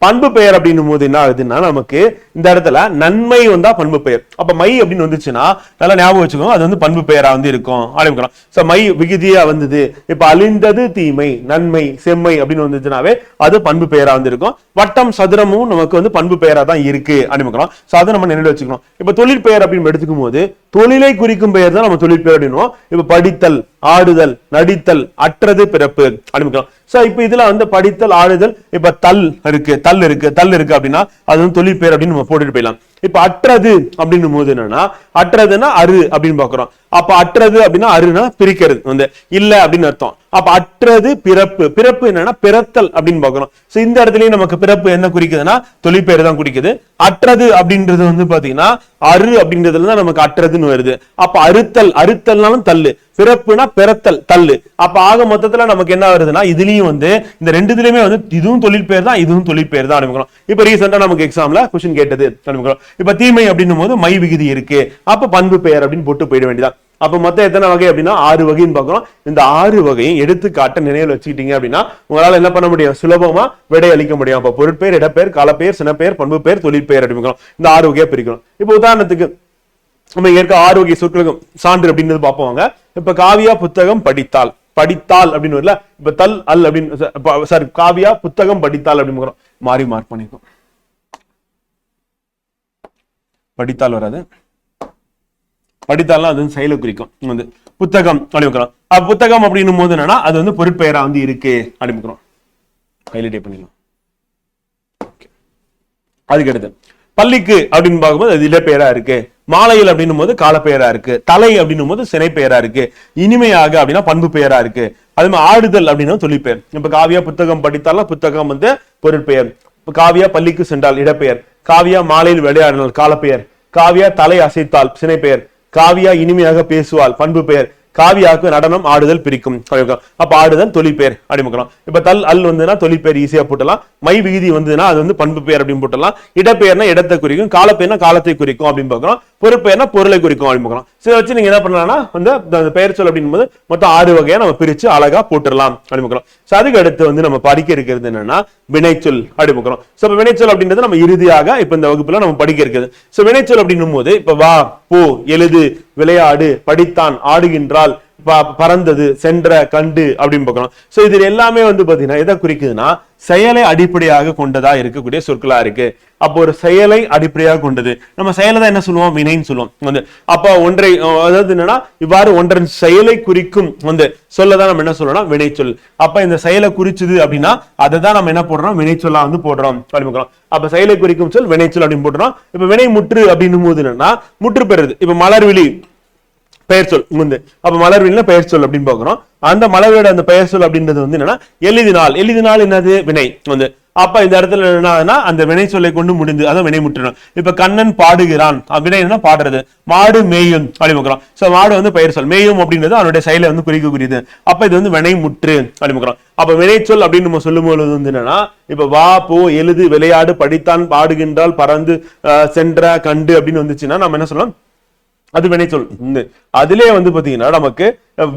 பண்பு பெயர் அப்படின்னும் போது என்ன ஆகுதுன்னா நமக்கு இந்த இடத்துல நன்மை வந்தா பண்பு பெயர். அப்ப மை அப்படின்னு வந்துச்சுன்னா நல்லா ஞாபகம் வச்சுக்கோங்க, அது வந்து பண்பு பெயரா வந்து இருக்கும் ஆரம்பிக்கலாம். சோ மை விகுதியா வந்தது. இப்ப அழிந்தது தீமை, நன்மை, செம்மை அப்படின்னு வந்துச்சுனாவே அது பண்பு பெயரா வந்து இருக்கும். வட்டம், சதுரமும் நமக்கு வந்து பண்பு பெயரா தான் இருக்கு ஆரம்பிக்கலாம். சோ அதை நம்ம நினைவு வச்சுக்கணும். இப்ப தொழிற்பெயர் அப்படின்னு எடுத்துக்கும் போது தொழிலை குறிக்கும் பெயர் தான் நம்ம தொழிற்பெயர் அப்படின்னுவோம். இப்ப படித்தல், ஆடுதல், நடித்தல், அற்றது, பிறப்பு ஆரம்பிக்கலாம். சோ இப்ப இதுல வந்து படித்தல், ஆடுதல், இப்ப தல் இருக்கு, தல் இருக்கு அப்படின்னா அது வந்து தொழிற்பெயர் அப்படின்னு நம்ம போட்டுட்டு போயிடலாம். இப்ப அற்றது அப்படின்னும் போது என்னன்னா அற்றதுன்னா அரு அப்படின்னு பாக்குறோம். அப்ப அற்றது அப்படின்னா அருனா பிரிக்கிறது வந்து இல்ல அப்படின்னு அர்த்தம். அப்ப அற்றது பிறப்பு, பிறப்பு என்னன்னா பிறத்தல் அப்படின்னு பாக்குறோம். சோ இந்த இடத்துலயும் நமக்கு பிறப்பு என்ன குறிக்குதுன்னா தொழிற்பெயர் தான் குறிக்குது. அற்றது அப்படின்றது வந்து பாத்தீங்கன்னா அரு அப்படின்றதுல தான் நமக்கு அற்றதுன்னு வருது. அப்ப அறுத்தல், அறுத்தல்னாலும் தள்ளு, பிறப்புனா பிறத்தல், தள்ளு. அப்ப ஆக மொத்தத்துல நமக்கு என்ன வருதுன்னா இதுலயும் வந்து இந்த ரெண்டுலயுமே வந்து இதுவும் தொழிற்பெயர் தான், இதுவும் தொழிற்பெயர் தான் ஆரம்பிக்கிறோம். இப்ப ரீசெண்டா நமக்கு எக்ஸாம்ல கொஸ்டின் கேட்டது ஆரம்பிக்கிறோம். இப்ப தீமை அப்படின்னும் போது மை விகுதி இருக்கு, அப்ப பண்பு பெயர் அப்படின்னு போட்டு போயிட வேண்டியதான். அப்ப மொத்தம் எத்தனை வகை அப்படின்னா 6 வகைன்னு பாக்குறோம். இந்த 6 வகையும் எடுத்துக்காட்ட நினைவில் வச்சுக்கிட்டீங்க அப்படின்னா உங்களால என்ன பண்ண முடியும், சுலபமா விடை அளிக்க முடியும். அப்ப பொருட்பெயர், இடப்பெயர், காலப்பெயர், சினப்பெயர், பண்பு பெயர், தொழிற்பெயர் அப்படிங்கிறோம். இந்த 6 வகையா பிரிக்கிறோம். இப்ப உதாரணத்துக்கு நம்ம ஏற்க 6 வகை சொற்களுக்கும் சான்று அப்படின்றது பார்ப்போங்க. இப்ப காவியா புத்தகம் படித்தால், படித்தால் அப்படின்னு வரல. இப்ப தல் அல் அப்படின்னு சாரி காவியா புத்தகம் படித்தால் அப்படின்னு மாறி மார்க் பண்ணிருக்கோம். படித்தால் வராது, படித்தாலும் அது வந்து செயலை குறிக்கும். வந்து புத்தகம் அப்படிங்கிறோம். புத்தகம் அப்படின்னும் போது என்னன்னா அது வந்து பொருட்பெயரா வந்து இருக்கு அப்படிங்கிறோம். ஹைலைட் பண்ணிடலாம். அதுக்கு அடுத்து பள்ளிக்கு அப்படின்னு பார்க்கும்போது அது இடப்பெயரா இருக்கு. மாலையில் அப்படின்னும் போது காலப்பெயரா இருக்கு. தலை அப்படின்னும் போது சினைப்பெயரா இருக்கு. இனிமையாக அப்படின்னா பண்பு பெயரா இருக்கு. அது மாதிரி ஆடுதல் அப்படின்னா தொழிற்பெயர். இப்ப காவியா புத்தகம் படித்தாலும் புத்தகம் வந்து பொருட்பெயர். இப்ப காவியா பள்ளிக்கு சென்றால் இடப்பெயர். காவியா மாலையில் விளையாடினால் காலப்பெயர். காவியா தலை அசைத்தால் சினைப்பெயர். காவியா இனிமையாக பேசுவாள் பண்பு பெயர். காவியாவுக்கு நடனம், ஆடுதல் பிரிக்கும். அப்ப ஆடுதல் தொழிற்பெயர் அப்படிங்கிறோம். இப்ப தல் அல் வந்துன்னா தொழிற்பெயர் ஈஸியா போட்டலாம். மை விகுதி வந்ததுன்னா அது வந்து பண்பு பெயர் அப்படின்னு போட்டலாம். இடப்பெயர்னா இடத்தை குறிக்கும், காலப்பெயர்னா காலத்தை குறிக்கும் அப்படின்னு பாக்குறோம். பொறுப்பெயர்னா பொருளை குறிக்கும் அப்படின்னு பார்க்கலாம். இதை வச்சு நீங்க என்ன பண்ணலாம்னா அந்த பெயர் சொல் அப்படின்னும் போது மொத்தம் 6 வகையா நம்ம பிரிச்சு அழகா போட்டுடலாம் அப்படின்னு பார்க்கலாம். சோ அதுக்கு அடுத்து வந்து நம்ம படிக்க இருக்கிறது என்னன்னா வினைச்சொல் அப்படி பார்க்கிறோம். சோ இப்ப வினைச்சொல் அப்படின்றது நம்ம இறுதியாக இப்ப இந்த வகுப்புல நம்ம படிக்க இருக்கிறது. சோ வினைச்சொல் அப்படின்னும் போது இப்ப வா, போ, எழுது, விளையாடு, படித்தான், ஆடுகின்றால், பறந்தது, சென்ற, கண்டு அப்படின்னு பார்க்கணும். சோ இது எல்லாமே வந்து பாத்தீங்கன்னா எதை குறிக்குதுன்னா செயலை அடிப்படையாக கொண்டதா இருக்கக்கூடிய சொற்களா இருக்கு. அப்போ ஒரு செயலை அடிப்படையாக கொண்டது. நம்ம செயலை தான் என்ன சொல்லுவோம், வினைன்னு சொல்லுவோம். வந்து அப்ப ஒன்றை, அதாவது என்னன்னா இவ்வாறு ஒன்றன் செயலை குறிக்கும் வந்து சொல்லதான் நம்ம என்ன சொல்றோம்னா வினைச்சொல். அப்ப இந்த செயலை குறிச்சுது அப்படின்னா அதை தான் நம்ம என்ன போடுறோம், வினைச்சொல்லா வந்து போடுறோம் அப்படின்னு. அப்ப செயலை குறிக்கும் சொல் வினைச்சொல் அப்படின்னு போடுறோம். இப்ப வினை முற்று அப்படின்னும் போது என்னன்னா முற்று பெறுது. இப்ப மலர்விழி பெயர் சொல் வந்து, அப்ப மலர்விழினா பெயர் சொல் அப்படின்னு பாக்குறோம். அந்த மலரோட அந்த பெயர் சொல் அப்படின்றது வந்து என்னன்னா எழுதினால், எழுதினால் என்னது வினை வந்து. அப்ப இந்த இடத்துல என்னன்னா அந்த வினை சொல்லை கொண்டு முடிந்து, அதான் வினை முற்றணும். இப்ப கண்ணன் பாடுகிறான், வினை என்ன பாடுறது. மாடு மேயும் அப்படி பார்க்கிறோம். சோ மாடு வந்து பெயர் சொல், மேயும் அப்படின்றது அவனுடைய செயலை வந்து குறிக்கக்கூடியது. அப்ப இது வந்து வினை முற்று அப்படி பார்க்கிறோம். அப்ப வினைச்சொல் அப்படின்னு நம்ம சொல்லும் பொழுது வந்து என்னன்னா இப்ப வா, போ, எழுது, விளையாடு, படித்தான், பாடுகின்றால், பறந்து, சென்ற, கண்டு அப்படின்னு வந்துச்சுன்னா நம்ம என்ன சொல்லலாம், அது வினைச்சொல். அதிலே வந்து பாத்தீங்கன்னா நமக்கு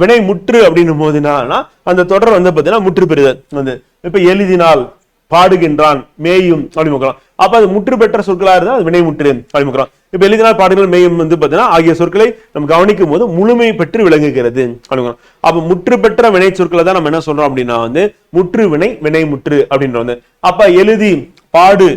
வினை முற்று அப்படின்னும் போது என்னன்னா அந்த தொடர் வந்து பாத்தீங்கன்னா முற்று பெறுதல் வந்து. இப்ப எழுதினால், பாடுகின்றான், மேயும் அப்படி பார்க்கலாம். அப்ப அது முற்று பெற்ற சொற்களா இருந்தா அது வினை முற்று அப்படி பார்க்கலாம். இப்ப எழுதினால், பாடுகள், மேயும் வந்து பாத்தீங்கன்னா ஆகிய சொற்களை நம்ம கவனிக்கும் போது முழுமை பெற்று விளங்குகிறது அப்படிங்கிறோம். அப்ப முற்று பெற்ற வினை சொற்களை தான் நம்ம என்ன சொல்றோம் அப்படின்னா வந்து முற்று வினை, வினை முற்று அப்படின்ற வந்து. அப்ப எழுதி, பாடு,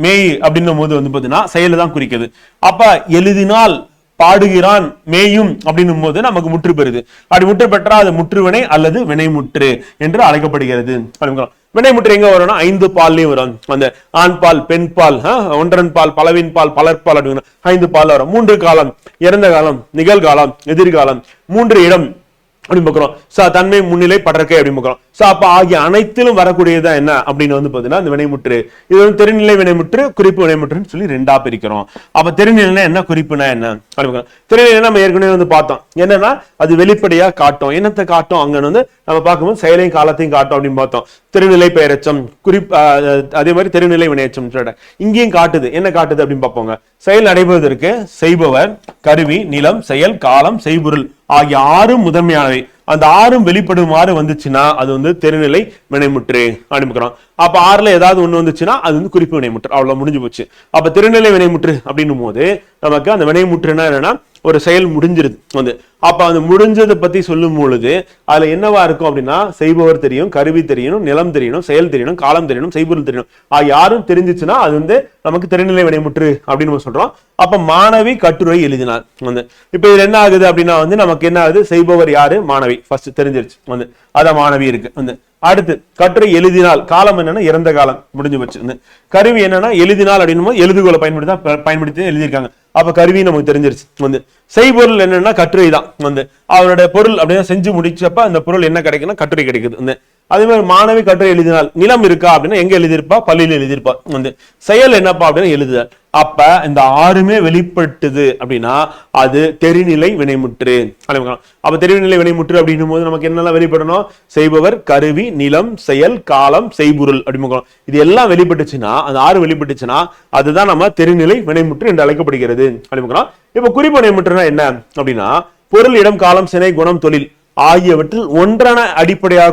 மேய் அப்படின்னும் போது வந்து பாத்தீங்கன்னா செயலை தான் குறிக்குது. அப்ப எழுதினால், பாடுகிறான், மேயும் அப்படின்னும் போது நமக்கு முற்று பெறுது. அப்படி முற்று பெற்றா அது முற்றுவினை அல்லது வினைமுற்று என்று அழைக்கப்படுகிறது. வினைமுற்று எங்க வரும்னா 5 பால்லயும் வரும். அந்த ஆண் பால், பெண் பால், ஒன்றன் பால், பலவின் பால், பலர்பால் அப்படின்னு 5 பால் வரும். 3 காலம், இறந்த காலம், நிகழ்காலம், எதிர்காலம், 3 இடம் அப்படின்னு பார்க்கிறோம். தன்மை, முன்னிலை, படற்கை அப்படின்னு பார்க்கிறோம். அப்ப ஆகிய அனைத்திலும் வரக்கூடியதான் என்ன அப்படின்னு வந்து பாத்தீங்கன்னா இந்த வினைமுற்று. இது வந்து தெரிநிலை வினைமுற்று, குறிப்பு வினைமுற்றுன்னு சொல்லி 2ஆ பிரிக்கிறோம். அப்ப தெரிநிலைனா என்ன, குறிப்புனா என்ன அப்படின்னு. தெரிநிலை நம்ம ஏற்கனவே வந்து பார்த்தோம். என்னன்னா அது வெளிப்படையா காட்டும். என்னத்தை காட்டும் அங்க வந்து நம்ம பார்க்கும்போது செயலையும் காலத்தையும் காட்டும் அப்படின்னு பார்த்தோம். தெரிநிலை பெயரெச்சம், குறிப்பு, அதே மாதிரி தெரிநிலை வினையச்சம் இங்கேயும் காட்டுது. என்ன காட்டுது அப்படின்னு பார்ப்போங்க. செயல் நடைபெறுவதற்கு செய்பவர், கருவி, நிலம், செயல், காலம், செய்பொருள் ஆகிய 6 முதன்மையானவை. அந்த 6 வெளிப்படுமாறு வந்துச்சுன்னா அது வந்து தெரிநிலை வினைமுற்று அனுப்புகிறோம். அப்ப 6ல ஏதாவது ஒண்ணு வந்துச்சுன்னா அது வந்து குறிப்பு வினைமுற்று. அவ்வளவு முடிஞ்சு போச்சு. அப்ப தெரிநிலை வினைமுற்று அப்படின்னும் போது நமக்கு அந்த வினைமுற்றுனா என்னன்னா ஒரு செயல் முடிஞ்சிருது வந்து. அப்ப அந்த முடிஞ்சதை பத்தி சொல்லும் பொழுது அதுல என்னவா இருக்கும் அப்படின்னா செய்பவர் தெரியும், கருவி தெரியணும், நிலம் தெரியணும், செயல் தெரியணும், காலம் தெரியணும், செய்பொருள் தெரியணும். யாரும் தெரிஞ்சிச்சுன்னா அது வந்து நமக்கு தெரிநிலை வினைமுற்று அப்படின்னு நம்ம சொல்றோம். அப்ப மாணவி கட்டுரை எழுதினார் வந்து. இப்ப இதுல என்ன ஆகுது அப்படின்னா வந்து நமக்கு என்ன ஆகுது, செய்பவர் யாரு, மாணவி ஃபர்ஸ்ட் தெரிஞ்சிருச்சு வந்து. அதான் மாணவி இருக்கு வந்து. அடுத்து கட்டுரை எழுதினால், காலம் என்னன்னா இறந்த காலம் முடிஞ்சு போச்சு. கருவி என்னன்னா எழுதினால் அப்படின்னு எழுதுகோலை பயன்படுத்தி எழுதியிருக்காங்க. அப்ப கருவி நமக்கு தெரிஞ்சிருச்சு வந்து. செய்பொருள் என்னன்னா கட்டுரை தான் வந்து. அவருடைய பொருள் அப்படின்னா செஞ்சு முடிச்சப்ப அந்த பொருள் என்ன கிடைக்குன்னா கட்டுரை கிடைக்குது. அதே மாதிரி மாணவி கட்டுரை எழுதினால், நிலம் இருக்கா அப்படின்னா எங்க எழுதியிருப்பா, பள்ளியில் எழுதியிருப்பா வந்து. செயல் என்னப்பா அப்படின்னா எழுதுதல். அப்ப இந்த 6மே வெளிப்பட்டது அப்படின்னா அது தெரிநிலை வினைமுற்று. அப்ப தெரிநிலை வினைமுற்று அப்படின்னும் போது நமக்கு என்னெல்லாம் வெளிப்படணும், செய்பவர், கருவி, நிலம், செயல், காலம், செய்பொருள் அப்படின்னு. இது எல்லாம் வெளிப்பட்டுச்சுன்னா, அந்த 6 வெளிப்பட்டுச்சுன்னா அதுதான் நம்ம தெரிநிலை வினைமுற்று என்று அழைக்கப்படுகிறது அப்படின்னு. இப்ப குறிப்பு வினைமுற்றுனா என்ன அப்படின்னா பொருள், இடம், காலம், சினை, குணம், தொழில் ஆகியவற்றில் ஒன்றனை அடிப்படையாக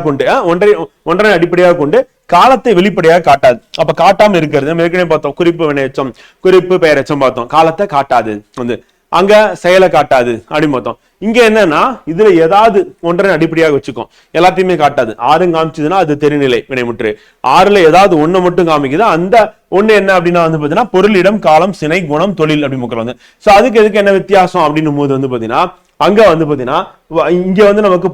கொண்டு காலத்தை வெளிப்படையாக காட்டாது. அப்ப காட்டாம இருக்கிறது நம்ம ஏற்கனவே பார்த்தோம். குறிப்பு வினையச்சம், குறிப்பு பெயரெச்சம் பார்த்தோம். காலத்தை காட்டாது வந்து. அங்க செயலை காட்டாது அப்படின்னு பார்த்தோம். இங்க என்னன்னா இதுல ஏதாவது ஒன்றனை அடிப்படையாக வச்சுக்கோம், எல்லாத்தையுமே காட்டாது. 6 காமிச்சதுன்னா அது தெரிநிலை வினைமுற்று. 6ல ஏதாவது ஒண்ணு மட்டும் காமிக்குது. அந்த ஒண்ணு என்ன அப்படின்னா வந்து பாத்தீங்கன்னா பொருள், இடம், காலம், சினை, குணம், தொழில் அப்படி முக்கியம். சோ அதுக்கு எதுக்கு என்ன வித்தியாசம் அப்படின்னும் போது வந்து பாத்தீங்கன்னா அங்க வந்து பாத்தீங்கன்னா இங்க வந்து நமக்கு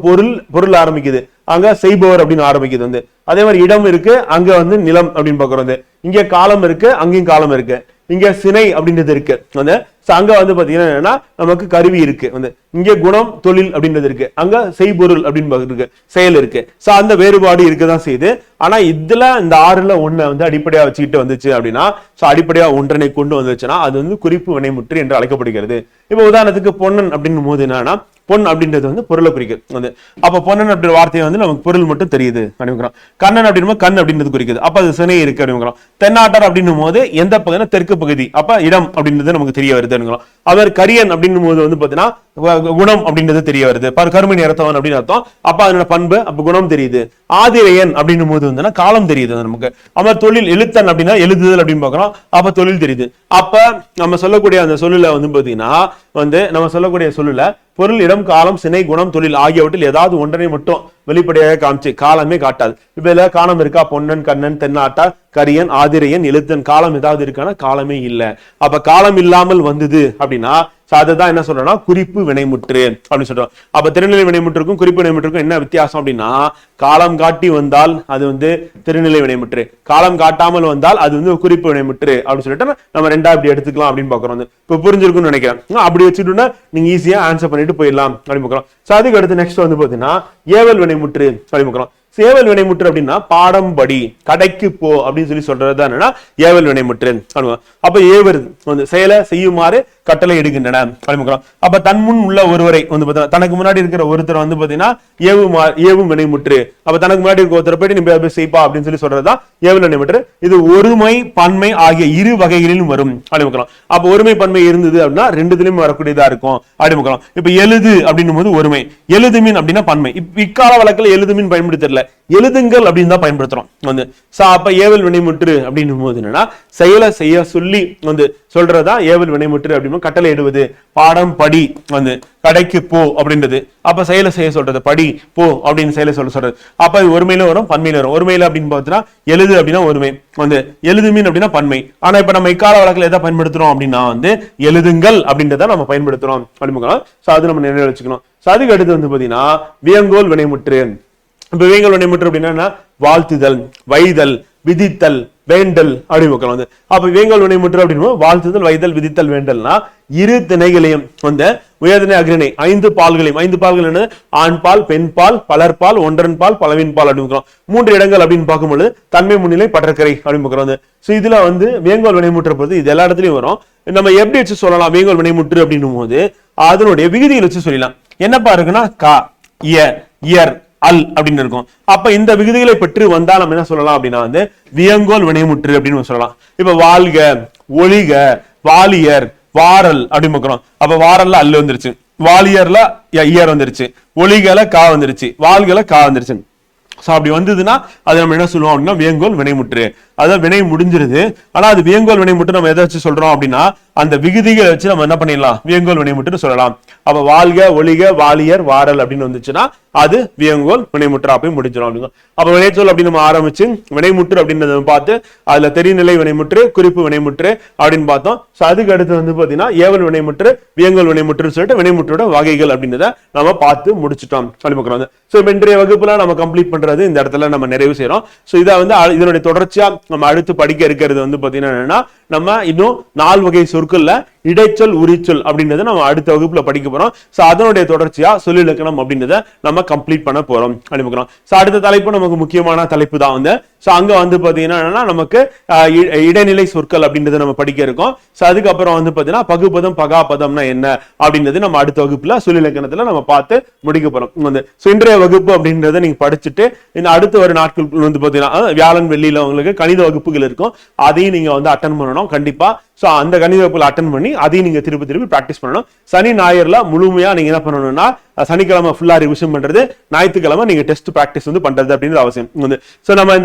பொருள் ஆரம்பிக்குது, அங்க செய்பவர் அப்படின்னு ஆரம்பிக்குது வந்து. அதே மாதிரி இடம் இருக்கு, அங்க வந்து நிலம் அப்படின்னு பாக்குறது. இங்க காலம் இருக்கு, அங்கேயும் காலம் இருக்கு. இங்க சினை அப்படின்றது இருக்கு வந்து. அங்க வந்து பாத்தீங்கன்னா என்னன்னா நமக்கு கருவி இருக்கு வந்து. இங்க குணம், தொழில் அப்படின்றது இருக்கு, அங்க செய்பொருள் அப்படின்னு இருக்கு, செயல் இருக்கு. சோ அந்த வேறுபாடு இருக்கதான் செய்யுது. ஆனா இதுல இந்த 6ல ஒண்ணை வந்து அடிப்படையா வச்சுக்கிட்டு வந்துச்சு அப்படின்னா, சோ அடிப்படையா ஒன்றனை கொண்டு வந்துச்சுன்னா அது வந்து குறிப்பு வினைமுற்று என்று அழைக்கப்படுகிறது. இப்ப உதாரணத்துக்கு பொன்னன் அப்படின்னும் போது என்னன்னா பொன் அப்படின்றது வந்து பொருளை குறிக்குது வந்து. அப்ப பொன்னன் அப்படின்ற வார்த்தையை வந்து நமக்கு பொருள் மட்டும் தெரியுது அப்படிங்கிறோம். கண்ணன் அப்படின்னும் கண் அப்படின்றது குறிக்குது, அப்ப அது சினை இருக்கு அப்படிங்கிறோம். தென்னாட்டார் அப்படின்னும் போது எந்த பகுதினா தெற்கு பகுதி, அப்ப இடம் அப்படின்றது நமக்கு தெரிய வருது. அவர் கரியன் அப்படின்னும் போது வந்து பாத்தீங்கன்னா குணம் அப்படின்றது தெரிய வருது, கருமை நிறத்தவன் அப்படின்னு அர்த்தம், அப்ப அதனோட பண்பு அப்ப குணம் தெரியுது. ஆதிரையன் அப்படின்னும் போது வந்து காலம் தெரியுது நமக்கு. அவர் தொழில் எழுத்தன் அப்படின்னா எழுதுதல் அப்படின்னு பாக்குறோம், அப்ப தொழில் தெரியுது. அப்ப நம்ம சொல்லக்கூடிய அந்த சொல்லுல வந்து பாத்தீங்கன்னா வந்து நம்ம சொல்லக்கூடிய சொல்லுல பொருள், இடம், காலம், சினை, குணம், தொழில் ஆகியவற்றில் ஏதாவது ஒன்றனை மட்டும் வெளிப்படையாக காமிச்சு காலமே காட்டாது. இப்ப இதுல காலம் இருக்கா? பொன்னன், கண்ணன், தென்னாட்டா, கரியன், ஆதிரையன், எழுத்தன், காலம் ஏதாவது இருக்கான்னா காலமே இல்ல. அப்ப காலம் இல்லாமல் வந்தது அப்படின்னா அதுதான் என்ன சொல்றோம்னா குறிப்பு வினைமுற்று அப்படின்னு சொல்றோம். அப்ப திருநிலை வினைமுற்றுக்கும் குறிப்பு வினைமுற்றுக்கும் என்ன வித்தியாசம் அப்படின்னா, காலம் காட்டி வந்தால் அது வந்து திருநிலை வினைமுற்று, காலம் காட்டாமல் வந்தால் அது வந்து குறிப்பு வினைமுற்று அப்படின்னு சொல்லிட்டு நம்ம ரெண்டா இப்படி எடுத்துக்கலாம் அப்படின்னு பாக்குறோம். இப்ப புரிஞ்சிருக்கும்னு நினைக்கிறேன். அப்படி வச்சுட்டோம்னா நீங்க ஈஸியா ஆன்சர் பண்ணிட்டு போயிடலாம் அப்படின்னு பாக்குறோம். அதுக்கு அடுத்து நெக்ஸ்ட் வந்து பாத்தீங்கன்னா ஏவல் வினைமுற்று அப்படின்னு பாக்குறோம். ஏவல் வினைமுற்று அப்படின்னா பாடம் படி, கடைக்கு போ அப்படின்னு சொல்லி சொல்றது என்னன்னா ஏவல் வினைமுற்று. அப்ப ஏவர் வந்து செயலை செய்யுமாறு கட்டளை எடுக்கின்றன. அப்ப தன் முன் உள்ள ஒருவரை வந்து தனக்கு முன்னாடி இருக்கிற ஒருத்தர் வந்து பாத்தீங்கன்னா ஏவும் வினைமுற்று. அப்ப தனக்கு முன்னாடி இருக்க ஒருத்தரை போயிட்டு நீ செய்ப்பா அப்படின்னு சொல்லி சொல்றதுதான் ஏவல் வினைமுற்று. இது ஒருமை பன்மை ஆகிய இரு வகைகளிலும் வரும் அப்படிமுக்கலாம். அப்ப ஒருமை பன்மை இருந்தது அப்படின்னா ரெண்டுத்திலும் வரக்கூடியதா இருக்கும் அப்படிமுக்கலாம். இப்ப எழுது அப்படின்னும் போது ஒருமை, எழுதுமீன் அப்படின்னா பன்மை. இக்கால வழக்கில் எழுதுமீன் பயன்படுத்தல, எழுதுங்கள் அப்படின்னு தான் பயன்படுத்துறோம் வந்து. அப்ப ஏவல் வினைமுற்று அப்படின்னும் போது என்னன்னா செயலை செய்ய சொல்லி வந்து சொல்றதா ஏவல் வினைமுற்று அப்படின்னு. கட்டளை இடுவது, பாடம் படி வந்து கடைக்கு போ அப்படின்றது. அப்ப செயலை செய்ய சொல்றது, படி போ அப்படின்னு செயலை சொல்றது. அப்ப இது ஒருமையில வரும், பன்மையில வரும். ஒருமையில அப்படின்னு பார்த்தீங்கன்னா எழுது அப்படின்னா ஒருமை வந்து, எழுதுமீன் அப்படின்னா பன்மை. ஆனா இப்ப நம்ம இக்கால வழக்கில் எதை பயன்படுத்துறோம் அப்படின்னா வந்து எழுதுங்கள் அப்படின்றத நம்ம பயன்படுத்துறோம் அப்படின்னு. அது நம்ம நினைவு வச்சுக்கணும். அதுக்கு அடுத்து வந்து பாத்தீங்கன்னா வியங்கோல் வினைமுற்று. இப்ப வியங்கோல் வினைமுற்று அப்படின்னா வாழ்த்துதல், வைதல், விதித்தல், வேண்டல் அப்படின்னு வந்து. அப்ப வேங்கல் வினைமுற்று அப்படின்னு வாழ்த்துதல், வைதல், விதித்தல், வேண்டல்னா இரு திணைகளையும் வந்து உயர்திணை அக்ரிணை 5 பால்களையும், 5 பால்கள் என்ன, ஆண் பால், பெண் பால், பலர்பால், ஒன்றன் பால், பலவின் பால் அப்படின்னு 3 இடங்கள் அப்படின்னு பார்க்கும்போது தன்மை முன்னிலை பற்றக்கரை அப்படின்னு. சோ இதுல வந்து வேங்கோல் வினைமுற்று பொறுத்து இது எல்லா இடத்துலயும் வரும். நம்ம எப்படி வச்சு சொல்லலாம் வேங்கோல் வினைமுற்று அப்படின்னும் போது அதனுடைய விகுதிகள் வச்சு சொல்லலாம். என்னப்பா இருக்குன்னா கா, இயர், அல் அப்படின்னு இருக்கும். அப்ப இந்த விகுதிகளை பெற்று வந்தா நம்ம என்ன சொல்லலாம் அப்படின்னா வந்து வியங்கோல் வினைமுற்று அப்படின்னு சொல்லலாம். இப்ப வாழ்க, ஒளிக, வாலியர், வாரல் அப்படின்னு பார்க்கிறோம். அப்ப வாரல்ல அல்லு வந்துருச்சு, வாலியர்ல இயர் வந்துருச்சு, ஒளிகல கா வந்துருச்சு, வால்களை கா வந்துருச்சு. அப்படி வந்ததுன்னா அது நம்ம என்ன சொல்லுவோம் அப்படின்னா வியங்கோல் வினைமுற்று. அதான் வினை முடிஞ்சிருது. ஆனா அது வியங்கோல் வினைமுற்று நம்ம எதை வச்சு சொல்றோம் அப்படின்னா அந்த விகுதிகளை வச்சு நம்ம என்ன பண்ணிடலாம் வியங்கோல் வினைமுற்று சொல்லலாம். அப்ப வாழ்க, ஒளிக, வாலியர், வாரல் அப்படின்னு வந்துச்சுன்னா அது வியங்கோல் வினைமுற்று போய் முடிஞ்சிடும் அப்படின்னு. அப்ப வினைச்சொல் அப்படின்னு நம்ம ஆரம்பிச்சு வினைமுற்று அப்படின்றத பார்த்து அதுல தெரிநிலை வினைமுற்று, குறிப்பு வினைமுற்று அப்படின்னு பார்த்தோம். அதுக்கு அடுத்து வந்து பாத்தீங்கன்னா ஏவல் வினைமுற்று, வியங்கோல் வினைமுற்றுன்னு சொல்லிட்டு வினைமுற்றோட வகைகள் அப்படின்றத நம்ம பார்த்து முடிச்சுட்டோம் அப்படின்னு. சோ இன்றைய வகுப்புல நம்ம கம்ப்ளீட் பண்றது இந்த இடத்துல நம்ம நிறைவு செய்யறோம். சோ இதை வந்து இதனுடைய தொடர்ச்சியா நம்ம அடுத்து படிக்க இருக்கிறது வந்து பாத்தீங்கன்னா என்னன்னா நம்ம இன்னும் 4 வகை சொற்கள்ல இடைச்சொல், உரிச்சொல் அப்படின்றத நம்ம அடுத்த வகுப்புல படிக்க போறோம். சோ அதனுடைய தொடர்ச்சியா சொல்லிலக்கணம் அப்படின்றத நம்ம கம்ப்ளீட் பண்ண போறோம் அப்படின்னு. சோ அடுத்த தலைப்பு நமக்கு முக்கியமான தலைப்பு தான் வந்து. சோ அங்க வந்து பாத்தீங்கன்னா நமக்கு இடைநிலை சொற்கள் அப்படின்றத நம்ம படிக்க இருக்கோம். சோ அதுக்கப்புறம் வந்து பாத்தீங்கன்னா பகுபதம், பகாபதம்னா என்ன அப்படின்றது நம்ம அடுத்த வகுப்புல சொல்லிலக்கணத்துல நம்ம பார்த்து முடிக்க போறோம் வந்து. சோ இன்றைய வகுப்பு அப்படின்றத நீங்க படிச்சுட்டு இந்த அடுத்த ஒரு நாட்கள் வந்து பாத்தீங்கன்னா வியாழன் வெள்ளியில உங்களுக்கு கணித வகுப்புகள் இருக்கும். அதையும் நீங்க வந்து அட்டன் பண்ணணும் கண்டிப்பா. சோ அந்த கணித வகுப்புல அட்டன் பண்ணி அதையும் நீங்க திருப்பி பிராக்டிஸ் பண்ணணும். சனி ஞாயிறுல முழுமையா நீங்க என்ன பண்ணணும்னா சனிக்கிழமை ஃபுல்லா ரிவிஷன் பண்றது, ஞாயிற்றுக்கிழமை நீங்க டெஸ்ட் பிராக்டிஸ் வந்து பண்றது அப்படின்றது அவசியம் வந்து. சோ நம்ம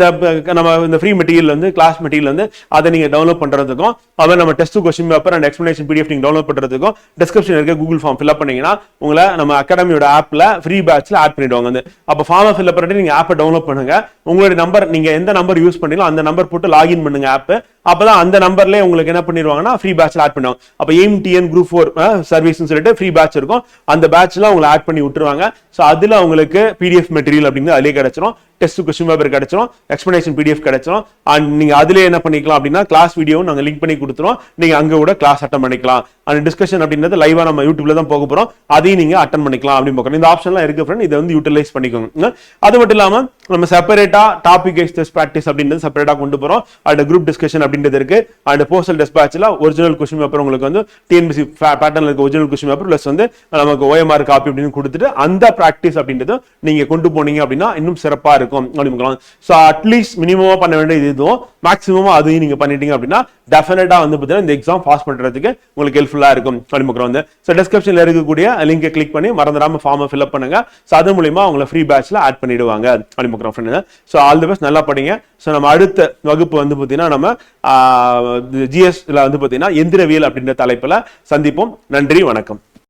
இந்த ஃப்ரீ மெட்டீரியல் வந்து கிளாஸ் மெட்டீரியல் வந்து அதை நீங்க டவுன்லோட் பண்றதுக்கும் அப்புறம் நம்ம test question paper and explanation PDF நீங்க டவுன்லோட் பண்றதுக்கும் டிஸ்கிரிப்ஷன் இருக்க கூகுள் ஃபார்ம் ஃபில் அப் பண்ணீங்கன்னா உங்களை நம்ம அகாடமியோட ஆப்ல ஃப்ரீ பேட்ச்ல ஆட் பண்ணிடுவாங்க வந்து. அப்ப ஃபார்மை ஃபில் அப் பண்ணிட்டு நீங்க ஆப்பை டவுன்லோட் பண்ணுங்க. உங்களுடைய நம்பர் நீங்க எந்த நம்பர் யூஸ் பண்ணீங்களோ அந்த நம்பர் போட்டு லாகின் பண்ணுங்க ஆப். அப்பதான் அந்த நம்பர்ல உங்களுக்கு என்ன பண்ணிடுவாங்கன்னா ஃப்ரீ பேட்ச்ல ஆட் பண்ணுவாங்க. அப்ப எய்ம் TN Group 4 சர்வீஸ் சொல்லிட்டு ஃப்ரீ பேட்ச் இருக்கும். அந்த பேட்ச்ல உங்களை ஆட் பண்ணி விட்டுருவாங்க. சோ அதுல உங்களுக்கு PDF மெட்டீரியல் அப்படிங்கிறது அதிலே கிடைச்சிரும், டெஸ்ட் கொஸ்டின் பேப்பர் கிடைச்சிரும், எக்ஸ்பிளனேஷன் PDF கிடைச்சிரும். அண்ட் நீங்க அதுல என்ன பண்ணிக்கலாம் அப்படின்னா கிளாஸ் வீடியோவும் நாங்க லிங்க் பண்ணி கொடுத்துருவோம். நீங்க அங்க கூட கிளாஸ் அட்டன் பண்ணிக்கலாம். அந்த டிஸ்கஷன் அப்படின்றது லைவா நம்ம யூடியூப்ல தான் போக போறோம். அதையும் நீங்க அட்டன் பண்ணிக்கலாம் அப்படின்னு பார்க்கணும். இந்த ஆப்ஷன்லாம் இருக்கு ஃப்ரெண்ட், இதை வந்து யூட்டிலைஸ் பண்ணிக்கோங்க. அது மட்டும் இல்லாம நம்ம செப்பரேட்டா டாபிக் வைஸ் டெஸ்ட் பிராக்டிஸ் அப்படின்றது செப்பரேட்டா கொண்டு போறோம். அண்ட் குரூப் டிஸ்கஷன் அப்படின்றது இருக்கு. அண்ட் போஸ்டல் டெஸ்பாட்ச்ல ஒரிஜினல் கொஸ்டின் பேப்பர் உங்களுக்கு வந்து TNPSC பேட்டர்ன்ல இருக்க ஒரிஜினல் கொஸ்டின் பேப்பர் பிளஸ் வந்து நமக்கு OMR காப்பி அப்படின்னு கொடுத்துட்டு அந்த பிராக்டிஸ் அப்படின்றது நீங்க கொண்டு போனீங்க அப்படின்னா இன்னும் சிறப்பா இருக்கும் அப்படின்னு. ஸோ அட்லீஸ்ட் மினிமமா பண்ண வேண்டியது இதுவும் மேக்ஸிமமா அதையும் நீங்க பண்ணிட்டீங்க அப்படின்னா டெஃபினட்டா வந்து பார்த்தீங்கன்னா இந்த எக்ஸாம் பாஸ் பண்றதுக்கு உங்களுக்கு ஹெல்ப்ஃபுல்லா இருக்கும் அப்படின்னு வந்து. ஸோ டிஸ்கிரிப்ஷன்ல இருக்கக்கூடிய லிங்கை கிளிக் பண்ணி மறந்துடாம ஃபார்மை ஃபில் அப் பண்ணுங்க. ஸோ அது மூலியமா உங்களை ஃப்ரீ பேட்ச்ல ஆட் பண்ணிடுவாங்க அப்படின்னு. ஸோ ஆல் தி பெஸ்ட், நல்லா படிங்க. ஸோ நம்ம அடுத்த வகுப்பு வந்து பார்த்தீங்கன்னா நம்ம ஜிஎஸ்ல வந்து பார்த்தீங்கன்னா எந்திரவியல் அப்படின்ற தலைப்புல சந்திப்போம். நன்றி, வணக்கம்.